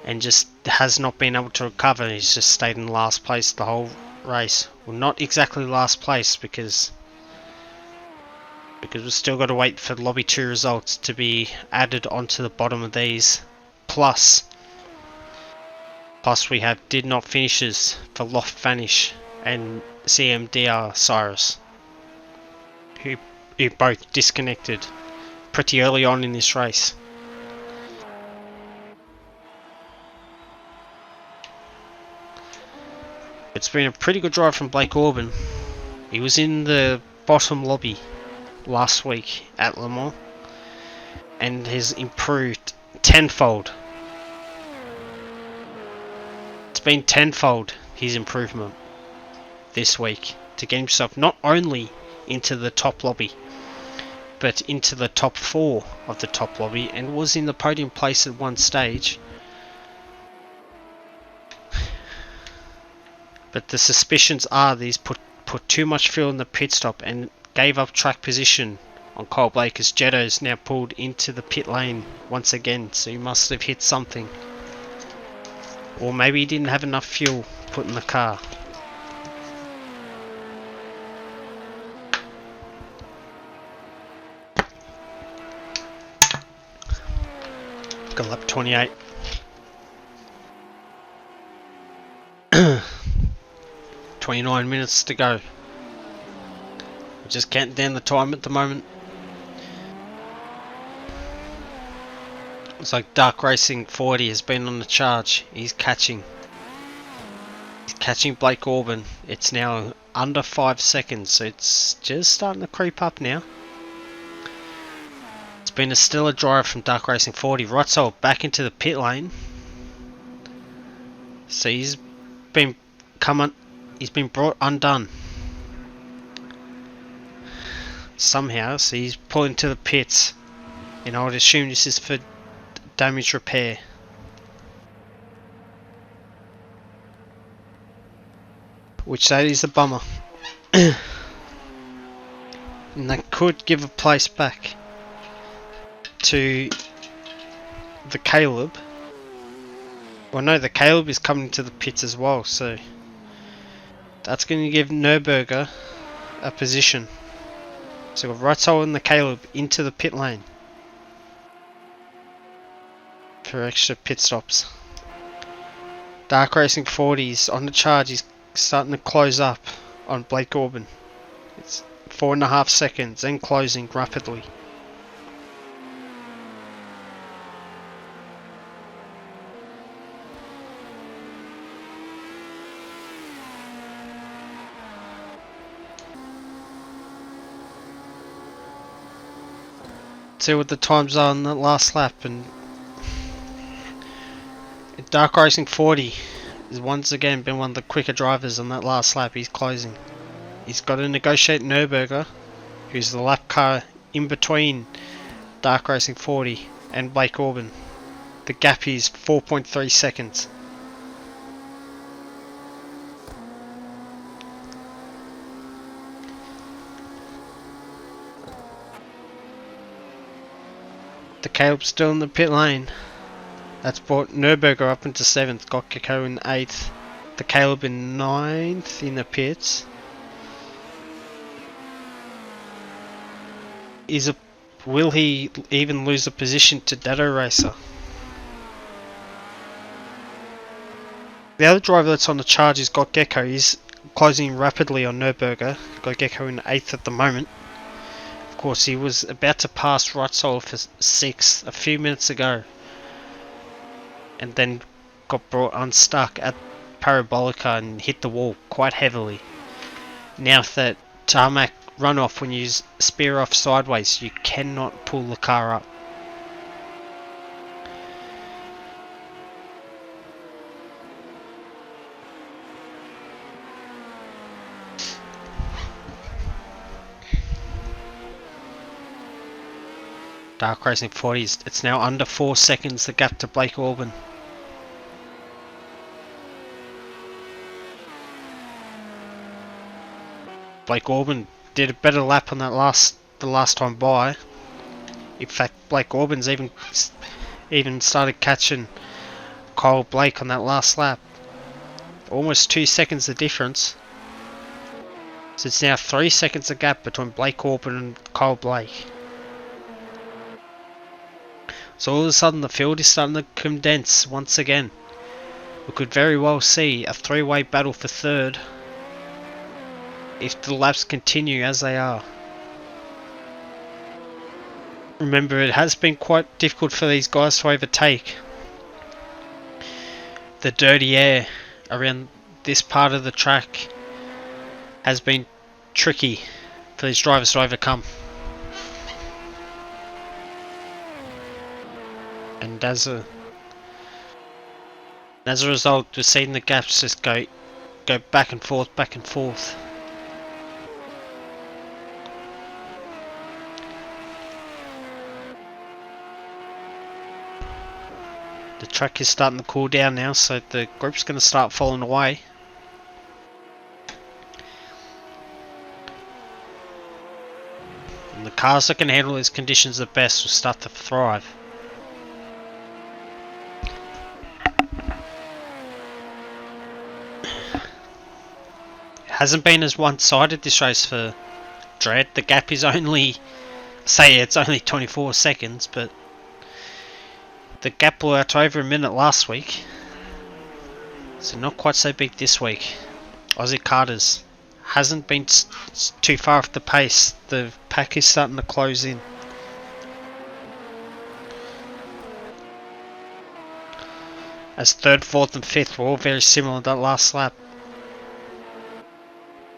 and just has not been able to recover. He's just stayed in last place the whole race. Well, not exactly last place because we've still got to wait for Lobby 2 results to be added onto the bottom of these. Plus we have did not finishes for Loft Vanish and CMDR Cyrus, who both disconnected pretty early on in this race. It's been a pretty good drive from Blake Orban. He was in the bottom lobby last week at Le Mans and has improved tenfold. It's been tenfold his improvement this week to get himself not only into the top lobby but into the top 4 of the top lobby, and was in the podium place at one stage. But the suspicions are that he's put too much fuel in the pit stop and gave up track position on Kyle Blake as Jetto's now pulled into the pit lane once again, so he must have hit something. Or maybe he didn't have enough fuel put in the car. Got lap 28. 29 minutes to go. We're just counting down the time at the moment. Looks like Dark Racing 40 has been on the charge. He's catching Blake Orban. It's now under 5 seconds, so it's just starting to creep up now. It's been a stellar drive from Dark Racing 40. Right side back into the pit lane. So he's been brought undone somehow, so he's pulling to the pits, and I would assume this is for damage repair. Which that is a bummer. And that could give a place back to the Caleb. Well, no, the Caleb is coming to the pits as well, so that's going to give Nürburger a position. So we've got Russell and the Caleb into the pit lane for extra pit stops. Dark Racing 40s on the charge. He's starting to close up on Blake Orban. It's 4.5 seconds and closing rapidly. See what the times are on that last lap, and Dark Racing 40 has once again been one of the quicker drivers on that last lap. He's closing. He's got to negotiate Nürburger, who's the lap car in between Dark Racing 40 and Blake Orban. The gap is 4.3 seconds. The Caleb's still in the pit lane. That's brought Nürburger up into 7th, got Gecko in 8th, the Caleb in 9th in the pits. Will he even lose a position to Datto Racer? The other driver that's on the charge is Got Gecko. He's closing rapidly on Nürburger. Got Gecko in 8th at the moment. Of course, he was about to pass Right Soul for 6th a few minutes ago, and then got brought unstuck at Parabolica and hit the wall quite heavily. Now that tarmac runoff, when you spear off sideways, you cannot pull the car up. Dark Racing 40s, it's now under 4 seconds the gap to Blake Orban. Blake Orban did a better lap on that the last time by. In fact, Blake Orban's even started catching Kyle Blake on that last lap. Almost 2 seconds the difference. So it's now 3 seconds the gap between Blake Orban and Kyle Blake. So all of a sudden the field is starting to condense once again. We could very well see a three-way battle for third if the laps continue as they are. Remember, it has been quite difficult for these guys to overtake. The dirty air around this part of the track has been tricky for these drivers to overcome. And as a result, we're seeing the gaps just go back and forth, back and forth. The track is starting to cool down now, so the group's going to start falling away. And the cars that can handle these conditions the best will start to thrive. Hasn't been as one-sided this race for Dredd. The gap is only, it's only 24 seconds, but the gap blew out to over a minute last week, so not quite so big this week. Aussie Carters hasn't been too far off the pace. The pack is starting to close in. As 3rd, 4th and 5th were all very similar to that last lap.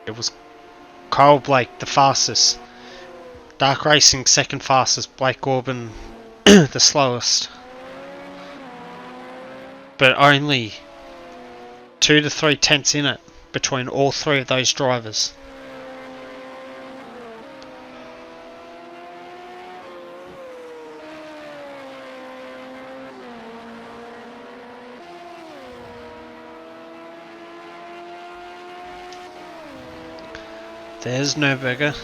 It was Kyle Blake the fastest, Dark Racing 2nd fastest, Blake Orban the slowest. But only 2 to 3 tenths in it between all three of those drivers. There's Nürburger.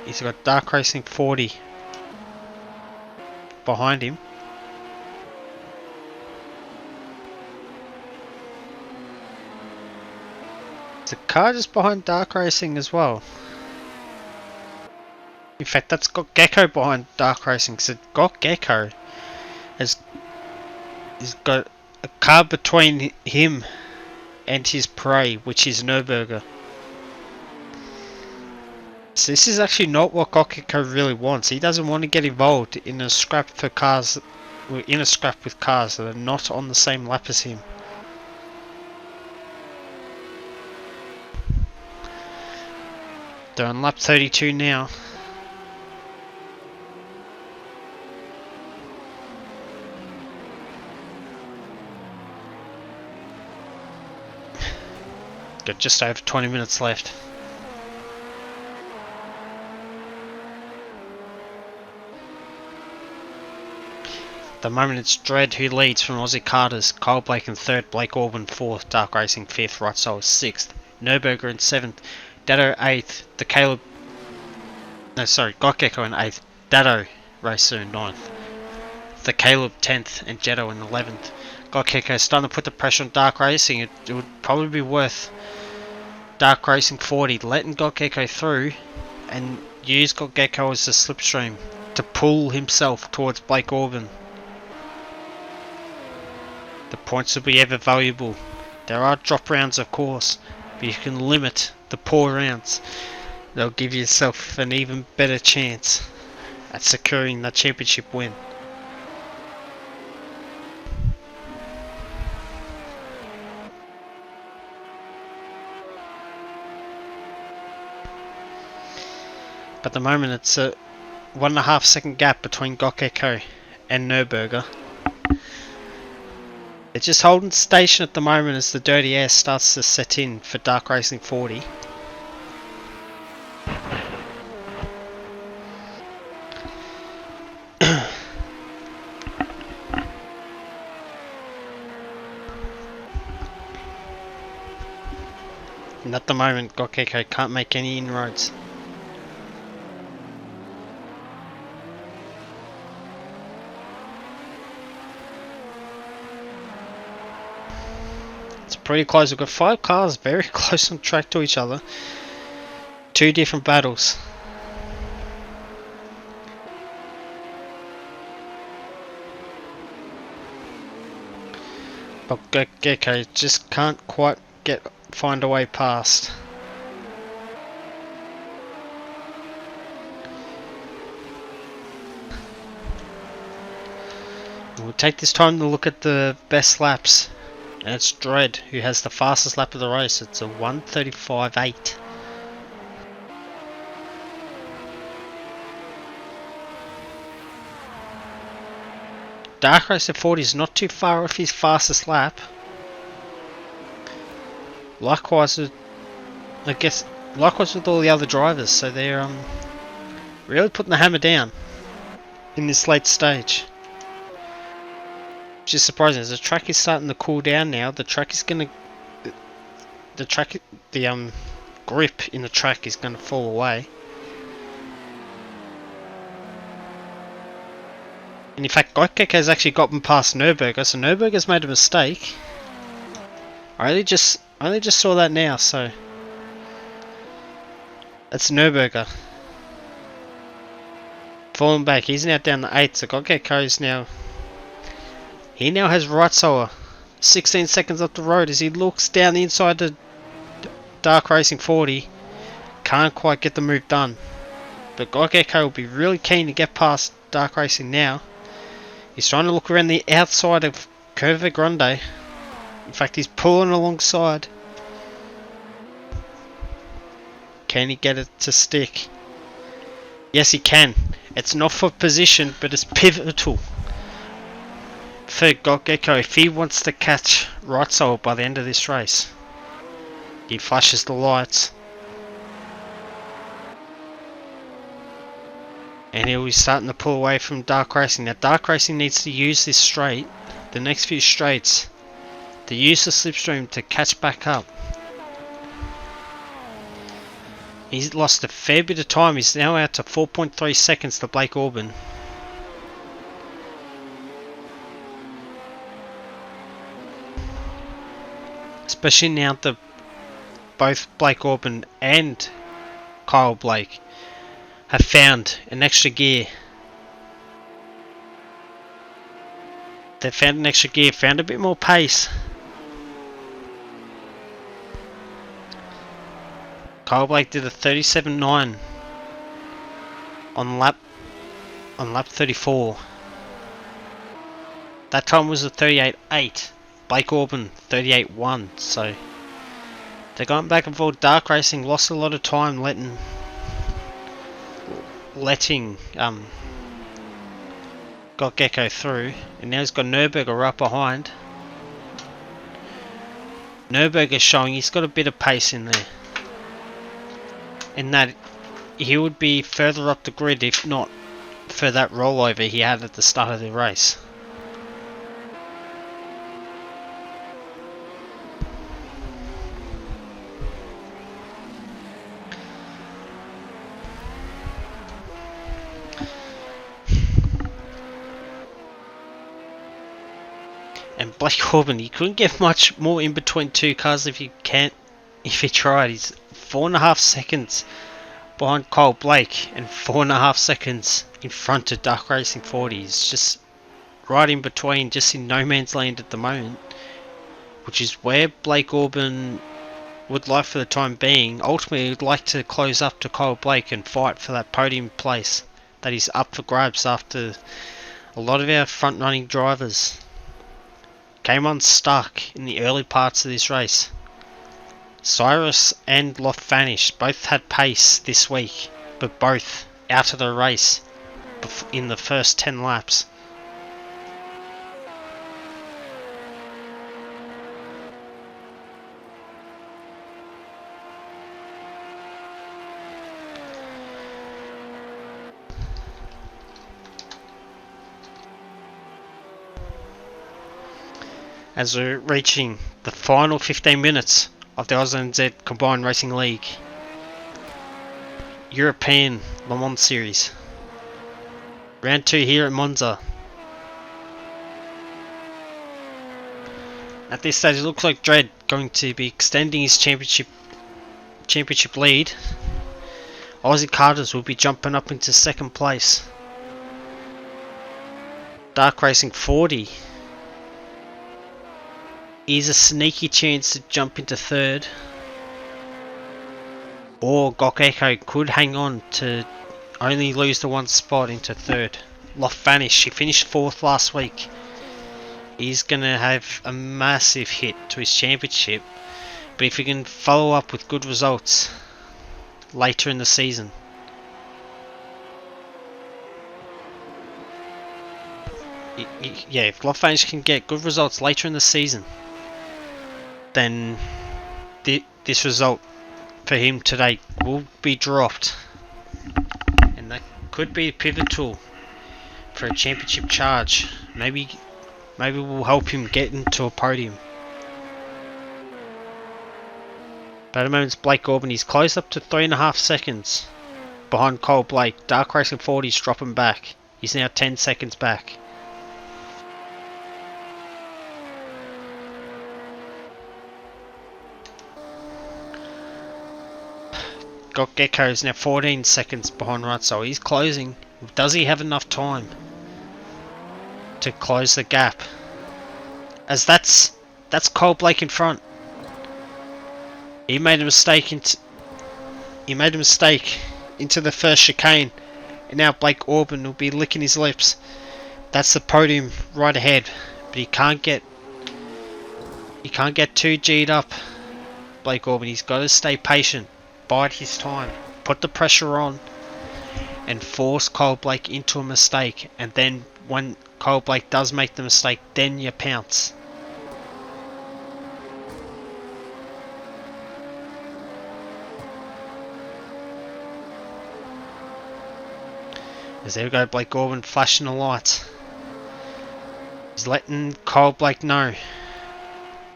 He's got Dark Racing 40 behind him. The car just behind Dark Racing as well. In fact, that's got Gecko behind Dark Racing. So got Gecko he's got a car between him and his prey, which is Nürburger. So this is actually not what Gecko really wants. He doesn't want to get involved in a scrap for cars, in a scrap with cars that are not on the same lap as him. They're on lap 32 now. Got just over 20 minutes left. At the moment it's Dredd who leads from Aussie Carters. Kyle Blake in 3rd, Blake Orban 4th, Dark Racing 5th, Right Soul 6th, Nürburger in 7th, Datto 8th, the Caleb... No, sorry, Got Gecko in 8th, Datto Racer in 9th. with the Caleb 10th and Jetto in 11th. Gokeko starting to put the pressure on Dark Racing. It would probably be worth Dark Racing 40 letting Gokeko through and use Gokeko as a slipstream to pull himself towards Blake Orban. The points will be ever valuable. There are drop rounds of course, but you can limit the poor rounds. They'll give yourself an even better chance at securing the championship win. But at the moment it's a 1.5 second gap between Gokeko and Nürburger. They're just holding station at the moment as the dirty air starts to set in for Dark Racing 40. And at the moment Gokeko can't make any inroads. Pretty close. We've got 5 cars very close on track to each other. 2 different battles. But Gecko just can't quite find a way past. We'll take this time to look at the best laps. And it's Dredd who has the fastest lap of the race. It's a 1:35.8. Dark Racer 40 is not too far off his fastest lap. Likewise with, likewise with all the other drivers. So they're really putting the hammer down in this late stage. Which is surprising as the track is starting to cool down now. The track is gonna, the grip in the track is gonna fall away. And in fact, Gokeko has actually gotten past Nürburger, so Nürburger's made a mistake. I only just saw that now, so that's Nürburger falling back. He's now down to 8, so Gokeko's now. He now has Reitzoller 16 seconds up the road as he looks down the inside to Dark Racing 40. Can't quite get the move done. But Gokeko will be really keen to get past Dark Racing now. He's trying to look around the outside of Curva Grande. In fact, he's pulling alongside. Can he get it to stick? Yes, he can. It's not for position, but it's pivotal for Gokeko if he wants to catch Reitzoller by the end of this race. He flashes the lights. And he'll be starting to pull away from Dark Racing. Now Dark Racing needs to use this straight, the next few straights, to use the slipstream to catch back up. He's lost a fair bit of time. He's now out to 4.3 seconds to Blake Orban. Especially now that both Blake Orban and Kyle Blake have found an extra gear. They found an extra gear, found a bit more pace. Kyle Blake did a 37.9 on lap 34. That time was a 38.8. Blake Orban 38.1. So they're going back and forth. Dark Racing lost a lot of time letting Gokeko through, and now he's got Nürburger right behind. Nürburger's showing he's got a bit of pace in there, in that he would be further up the grid if not for that rollover he had at the start of the race. And Blake Corbin, he couldn't get much more in between two cars if he tried. He's 4.5 seconds behind Kyle Blake and 4.5 seconds in front of Dark Racing 40. He's just right in between, just in no man's land at the moment, which is where Blake Corbin would like for the time being. Ultimately, he'd like to close up to Kyle Blake and fight for that podium place that is up for grabs after a lot of our front running drivers came unstuck in the early parts of this race. Cyrus and Lofvanish both had pace this week, but both out of the race in the first 10 laps. As we're reaching the final 15 minutes of the ANZ Combined Racing League European Le Mans Series. Round 2 here at Monza. At this stage it looks like Dredd going to be extending his championship lead. Aussie Carters will be jumping up into second place. Dark Racing 40 is a sneaky chance to jump into third, or Gok Echo could hang on to only lose the one spot into third. Lofvanish, he finished 4th last week. He's going to have a massive hit to his championship, but if he can follow up with good results later in the season, if Lofvanish can get good results later in the season, then this result for him today will be dropped, and that could be pivotal for a championship charge. Maybe will help him get into a podium. But at the moment, Blake Corbin, he's close up to 3.5 seconds behind Kyle Blake. Dark Racing 40 is dropping back. He's now 10 seconds back. Got Gecko is now 14 seconds behind Right, so he's closing. Does he have enough time to close the gap? As that's Kyle Blake in front. He made a mistake into the first chicane, and now Blake Corbin will be licking his lips. That's the podium right ahead, but he can't get too G'd up. Blake Corbin, he's got to stay patient. Bide his time, put the pressure on, and force Kyle Blake into a mistake. And then when Kyle Blake does make the mistake, then you pounce. As there we go, Blake Corbin flashing the lights. He's letting Kyle Blake know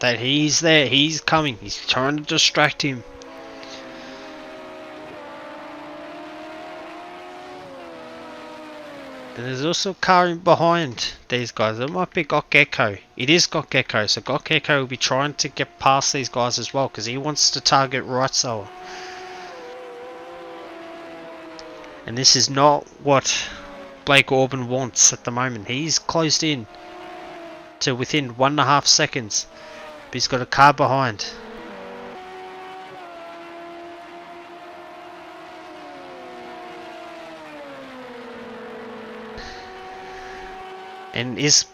that he's there, he's coming, he's trying to distract him. And there's also a car in behind these guys. It might be Gok Echo. It is Gok Echo, so Gok Echo will be trying to get past these guys as well, because he wants to target Right. And this is not what Blake Corbin wants at the moment. He's closed in to within 1.5 seconds, but he's got a car behind. And is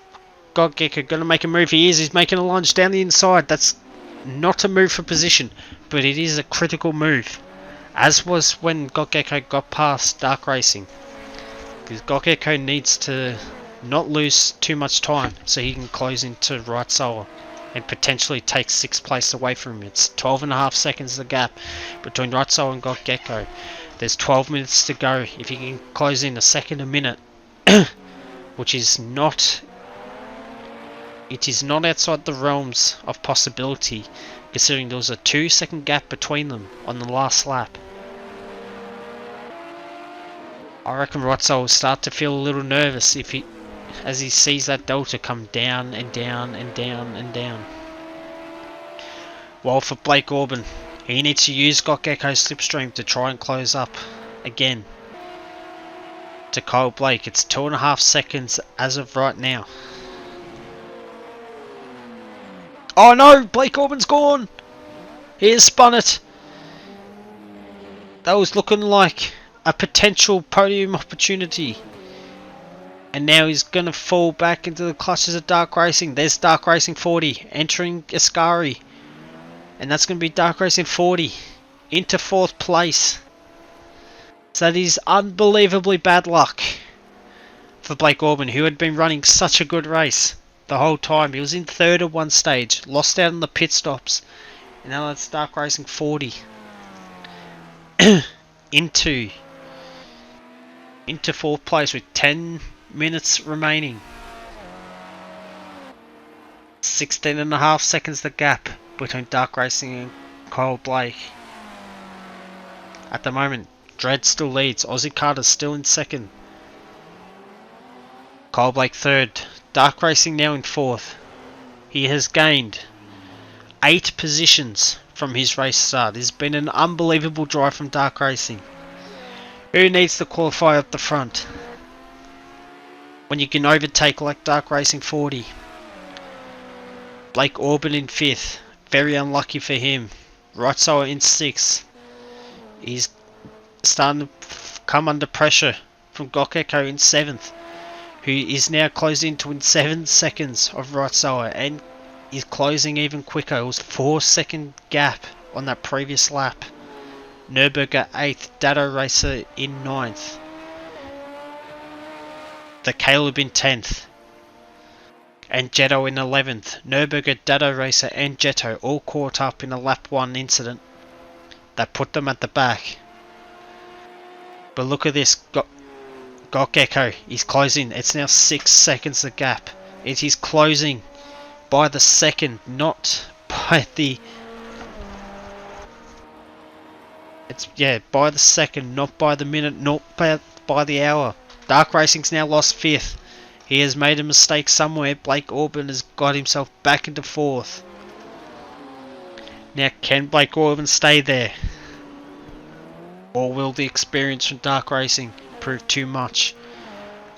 Gok Echo going to make a move? He is. He's making a lunge down the inside. That's not a move for position, but it is a critical move. As was when Gok Echo got past Dark Racing. Because Gok Echo needs to not lose too much time so he can close into Right and potentially take 6th place away from him. It's 12.5 seconds the gap between Right and Gok Echo. There's 12 minutes to go. If he can close in a second a minute, which is not, it is not outside the realms of possibility, considering there was a 2-second gap between them on the last lap. I reckon Right will start to feel a little nervous if as he sees that delta come down and down and down and down. While for Blake Orban, he needs to use Gokgekko's slipstream to try and close up again. To Kyle Blake, it's 2.5 seconds as of right now. Oh no, Blake Orban's gone! He has spun it. That was looking like a potential podium opportunity. And now he's going to fall back into the clutches of Dark Racing. There's Dark Racing 40 entering Ascari. And that's going to be Dark Racing 40 into 4th place. So that is unbelievably bad luck for Blake Orban, who had been running such a good race the whole time. He was in 3rd at one stage, lost out on the pit stops. And now that's Dark Racing 40 into 4th place with 10 minutes remaining. 16.5 seconds the gap between Dark Racing and Kyle Blake. At the moment, Dredd still leads. Aussie Carter's still in 2nd. Kyle Blake 3rd. Dark Racing now in 4th. He has gained 8 positions from his race start. It's been an unbelievable drive from Dark Racing. Who needs to qualify up the front when you can overtake like Dark Racing 40? Blake Orban in 5th. Very unlucky for him. Rotsower in 6th. He's starting to come under pressure from Gokgekko in 7th, who is now closing to win 7 seconds of Rotsower and is closing even quicker. It was 4-second gap on that previous lap. Nürburger 8th, Dado Racer in 9th. The Caleb in 10th. And Jetto in 11th. Nürburger, Dado Racer and Jetto all caught up in a lap 1 incident that put them at the back. But look at this. Gokgekko is closing. It's now 6 seconds the gap. It is closing by the second, not by the... by the second, not by the minute, not by the hour. Dark Racing's now lost 5th. He has made a mistake somewhere. Blake Orban has got himself back into 4th. Now, can Blake Orban stay there? Or will the experience from Dark Racing prove too much?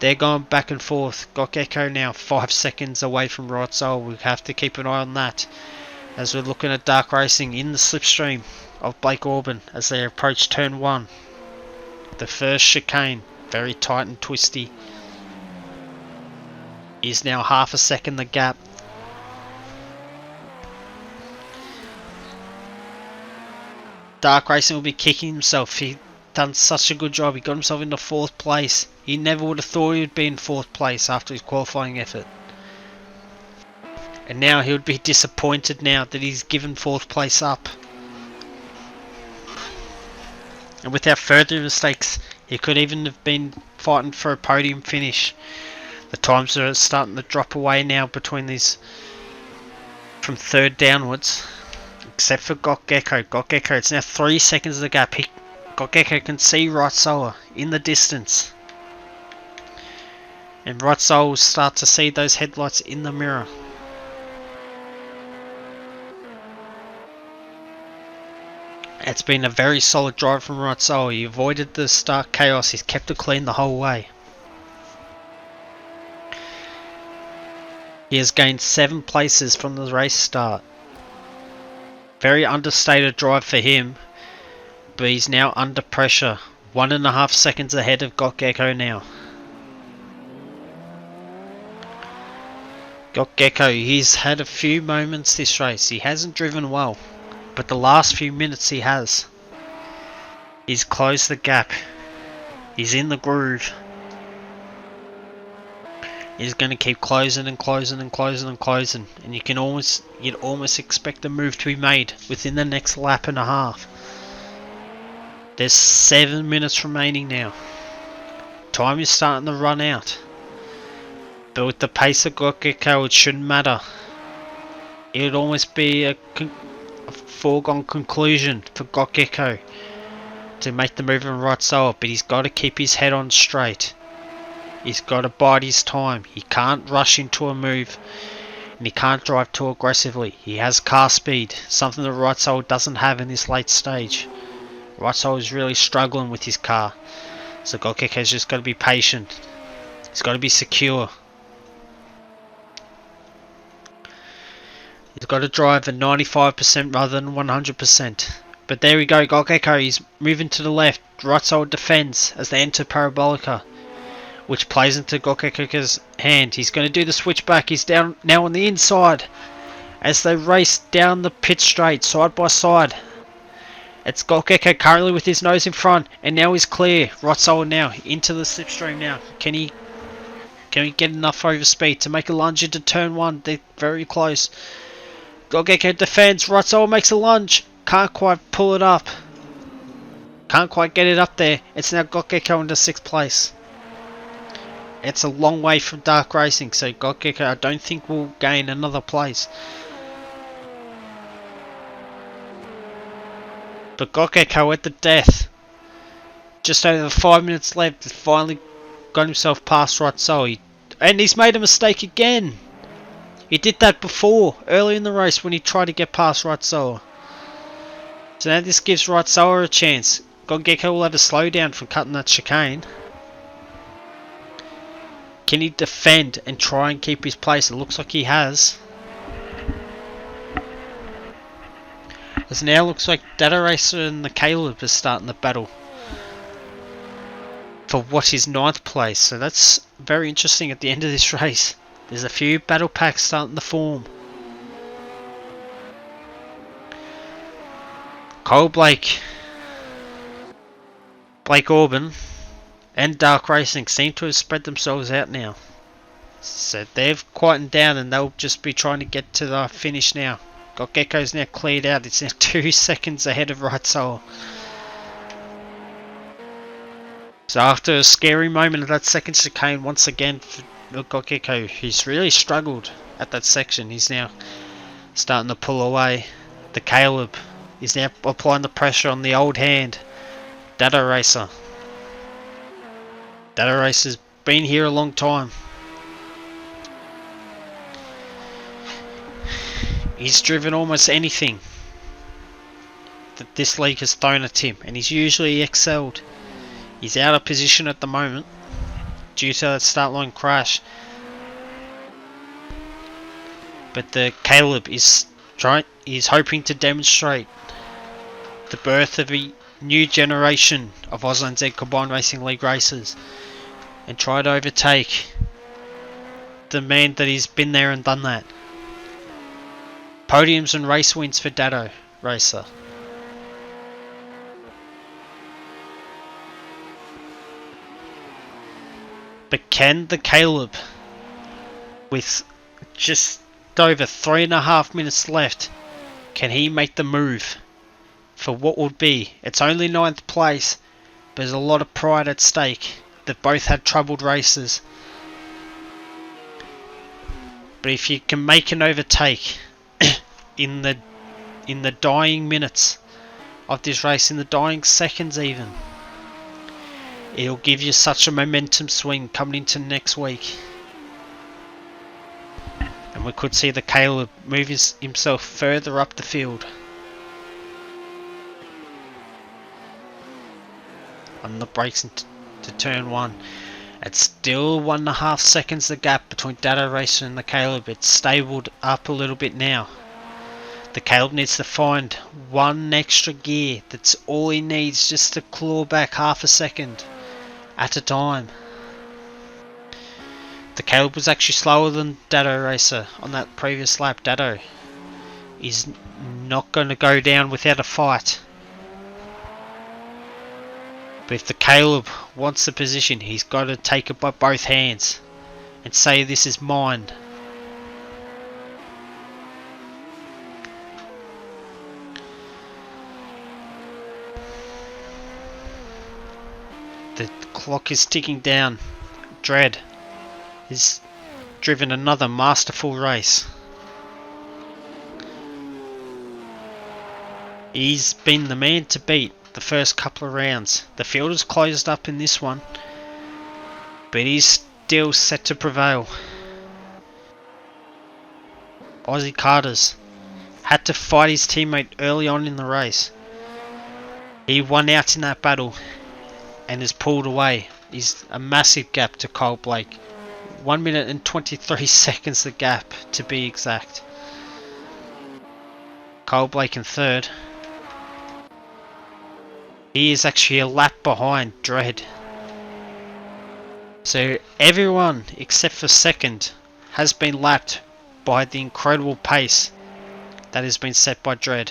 They're going back and forth. Gokgekko now 5 seconds away from Rotsower. We have to keep an eye on that as we're looking at Dark Racing in the slipstream of Blake Orban as they approach turn 1. The first chicane, very tight and twisty, is now half a second the gap. Dark Racing will be kicking himself. He done such a good job. He got himself into 4th place. He never would have thought he would be in 4th place after his qualifying effort. And now he would be disappointed now that he's given 4th place up. And without further mistakes, he could even have been fighting for a podium finish. The times are starting to drop away now between these from 3rd downwards. Except for Gokgekko. Gokgekko, it's now 3 seconds of the gap. Gokgekko can see Rotsower in the distance. And Rotsower will start to see those headlights in the mirror. It's been a very solid drive from Rotsower. He avoided the start chaos. He's kept it clean the whole way. He has gained 7 places from the race start. Very understated drive for him, but he's now under pressure. 1.5 seconds ahead of Gokgekko now. Gokgekko, he's had a few moments this race. He hasn't driven well, but the last few minutes he has. He's closed the gap. He's in the groove. He's going to keep closing and closing and closing and closing, and you'd almost expect a move to be made within the next lap and a half. There's 7 minutes remaining now. Time is starting to run out, but with the pace of Gokgekko, it shouldn't matter. It would almost be a foregone conclusion for Gokgekko to make the move on Rotsower, but he's got to keep his head on straight. He's got to bide his time. He can't rush into a move, and he can't drive too aggressively. He has car speed, something that Reutel doesn't have in this late stage. Reutel is really struggling with his car, so Gokkeko's just got to be patient. He's got to be secure. He's got to drive at 95% rather than 100%. But there we go, Gokkeko, he's moving to the left. Reutel defends as they enter Parabolica, which plays into Gokkeko's hand. He's going to do the switchback. He's down now on the inside as they race down the pit straight, side by side. It's Gokkeko currently with his nose in front, and now he's clear. Reutel now into the slipstream now. Can he get enough overspeed to make a lunge into turn 1? They're very close. Gokkeko defends. Reutel makes a lunge. Can't quite pull it up. Can't quite get it up there. It's now Gokkeko into 6th place. It's a long way from dark racing, so Gokkeko I don't think will gain another place. But Gokkeko at the death. Just over 5 minutes left. Has finally got himself past Reutel. And he's made a mistake again. He did that before, early in the race when he tried to get past Reutel. So now this gives Reutel a chance. Gokkeko will have to slow down from cutting that chicane. Can he defend and try and keep his place? It looks like he has. As now looks like Data Racer and the Caleb are starting the battle for what is 9th place. So that's very interesting at the end of this race. There's a few battle packs starting to form. Cole Blake, Blake Orban and Dark Racing seem to have spread themselves out now. So they've quietened down and they'll just be trying to get to the finish now. Gokkeko's now cleared out. It's now 2 seconds ahead of Reutel. So after a scary moment of that second chicane once again for Gokkeko, he's really struggled at that section. He's now starting to pull away. The Caleb is now applying the pressure on the old hand. Data Racer. Data Racer's been here a long time. He's driven almost anything that this league has thrown at him, and he's usually excelled. He's out of position at the moment due to that start line crash. But the Caleb is hoping to demonstrate the birth of a new generation of ANZCRL Combined Racing League racers and try to overtake the man that has been there and done that. Podiums and race wins for Data Racer. But can the Caleb, with just over 3.5 minutes left, can he make the move for what would be? It's only 9th place, but there's a lot of pride at stake. They've both had troubled races. But if you can make an overtake in the dying minutes of this race, in the dying seconds even, it'll give you such a momentum swing coming into next week. And we could see the Caleb move himself further up the field. On the brakes into turn 1. It's still 1.5 seconds the gap between Data Racer and the Caleb. It's stabled up a little bit now. The Caleb needs to find one extra gear. That's all he needs, just to claw back half a second at a time. The Caleb was actually slower than Dado Racer on that previous lap. Dado is not going to go down without a fight. But if the Caleb wants the position, he's got to take it by both hands and say, this is mine. The clock is ticking down. Dread has driven another masterful race. He's been the man to beat the first couple of rounds. The field is closed up in this one, but he's deal set to prevail. Aussie Carters had to fight his teammate early on in the race. He won out in that battle and is pulled away. He's a massive gap to Kyle Blake. 1 minute and 23 seconds the gap to be exact. Kyle Blake in third. He is actually a lap behind Dredd. So everyone except for second has been lapped by the incredible pace that has been set by Dredd.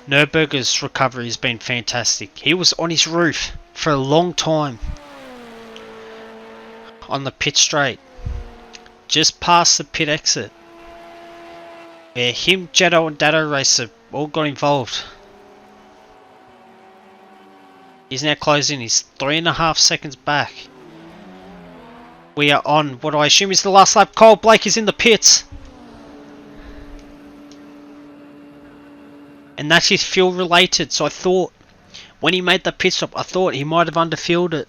Nürburgring's recovery has been fantastic. He was on his roof for a long time on the pit straight, just past the pit exit, where him, Jetto and Datto Racer all got involved. He's now closing. He's 3.5 seconds back. We are on what I assume is the last lap. Kyle Blake is in the pits. And that is fuel related, so I thought when he made the pit stop, I thought he might have underfueled it.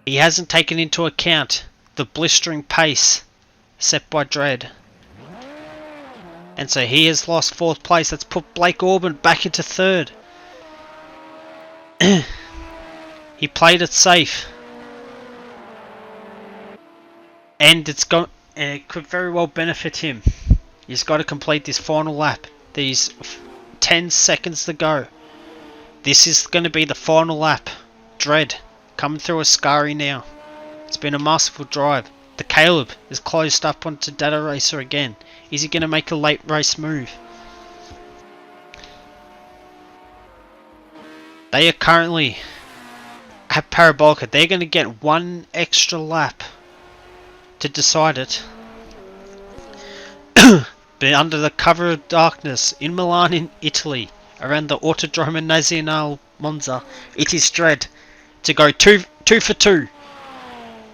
He hasn't taken into account the blistering pace set by Dredd. And so he has lost 4th place. That's put Blake Orban back into 3rd. He played it safe. And it could very well benefit him. He's got to complete this final lap. There's 10 seconds to go. This is going to be the final lap. Dredd coming through Ascari now. It's been a masterful drive. The Caleb is closed up onto Data Racer again. Is he going to make a late race move? They are currently at Parabolica. They're going to get 1 extra lap to decide it. But under the cover of darkness in Milan in Italy, around the Autodromo Nazionale Monza, it is Dredd to go 2 for 2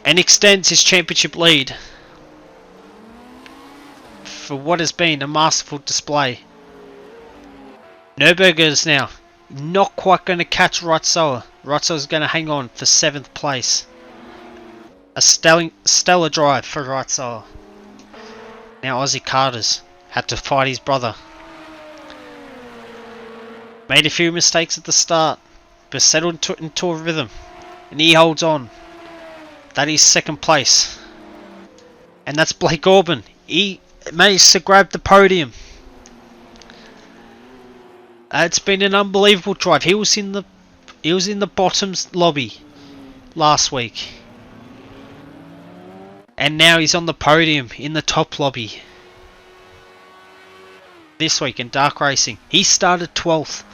and extends his championship lead for what has been a masterful display. Nürburgring is now not quite going to catch Ratzoa. Ratzoa is going to hang on for 7th place. A stellar drive for Ratzoa. Now Aussie Carters had to fight his brother. Made a few mistakes at the start, but settled into a rhythm. And he holds on. That is 2nd place. And that's Blake Orban. He managed to grab the podium. It's been an unbelievable drive. He was in the bottoms lobby last week. And now he's on the podium in the top lobby. This week in Dark Racing. He started 12th.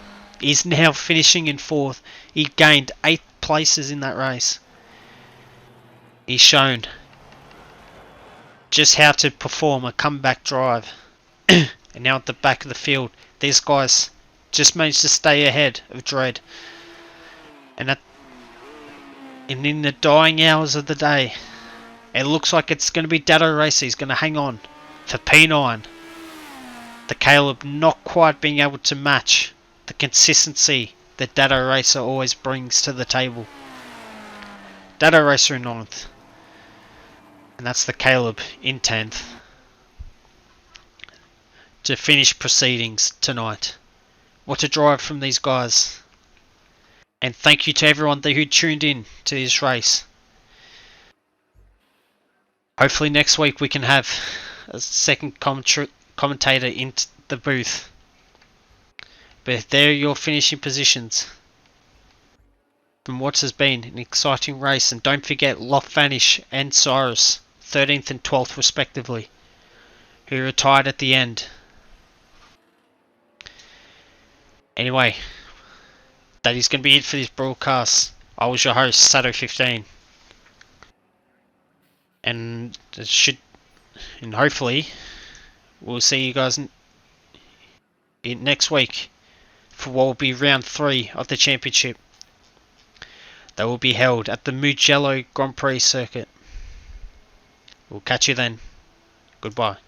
He's now finishing in 4th. He gained 8 places in that race. He's shown just how to perform a comeback drive. And now at the back of the field, these guys just managed to stay ahead of Dredd. And in the dying hours of the day, it looks like it's going to be Datto Racer. He's going to hang on for P9. The Caleb not quite being able to match the consistency that Datto Racer always brings to the table. Datto Racer in 9th. And that's the Caleb in 10th. To finish proceedings tonight. What a drive from these guys. And thank you to everyone who tuned in to this race. Hopefully next week we can have a second commentator in the booth. But there are your finishing positions from what has been an exciting race. And don't forget Lof-Vanish and Cyrus, 13th and 12th respectively, who retired at the end. Anyway, that is going to be it for this broadcast. I was your host, Sato15. And hopefully we'll see you guys in next week for what will be round 3 of the championship. That will be held at the Mugello Grand Prix circuit. We'll catch you then. Goodbye.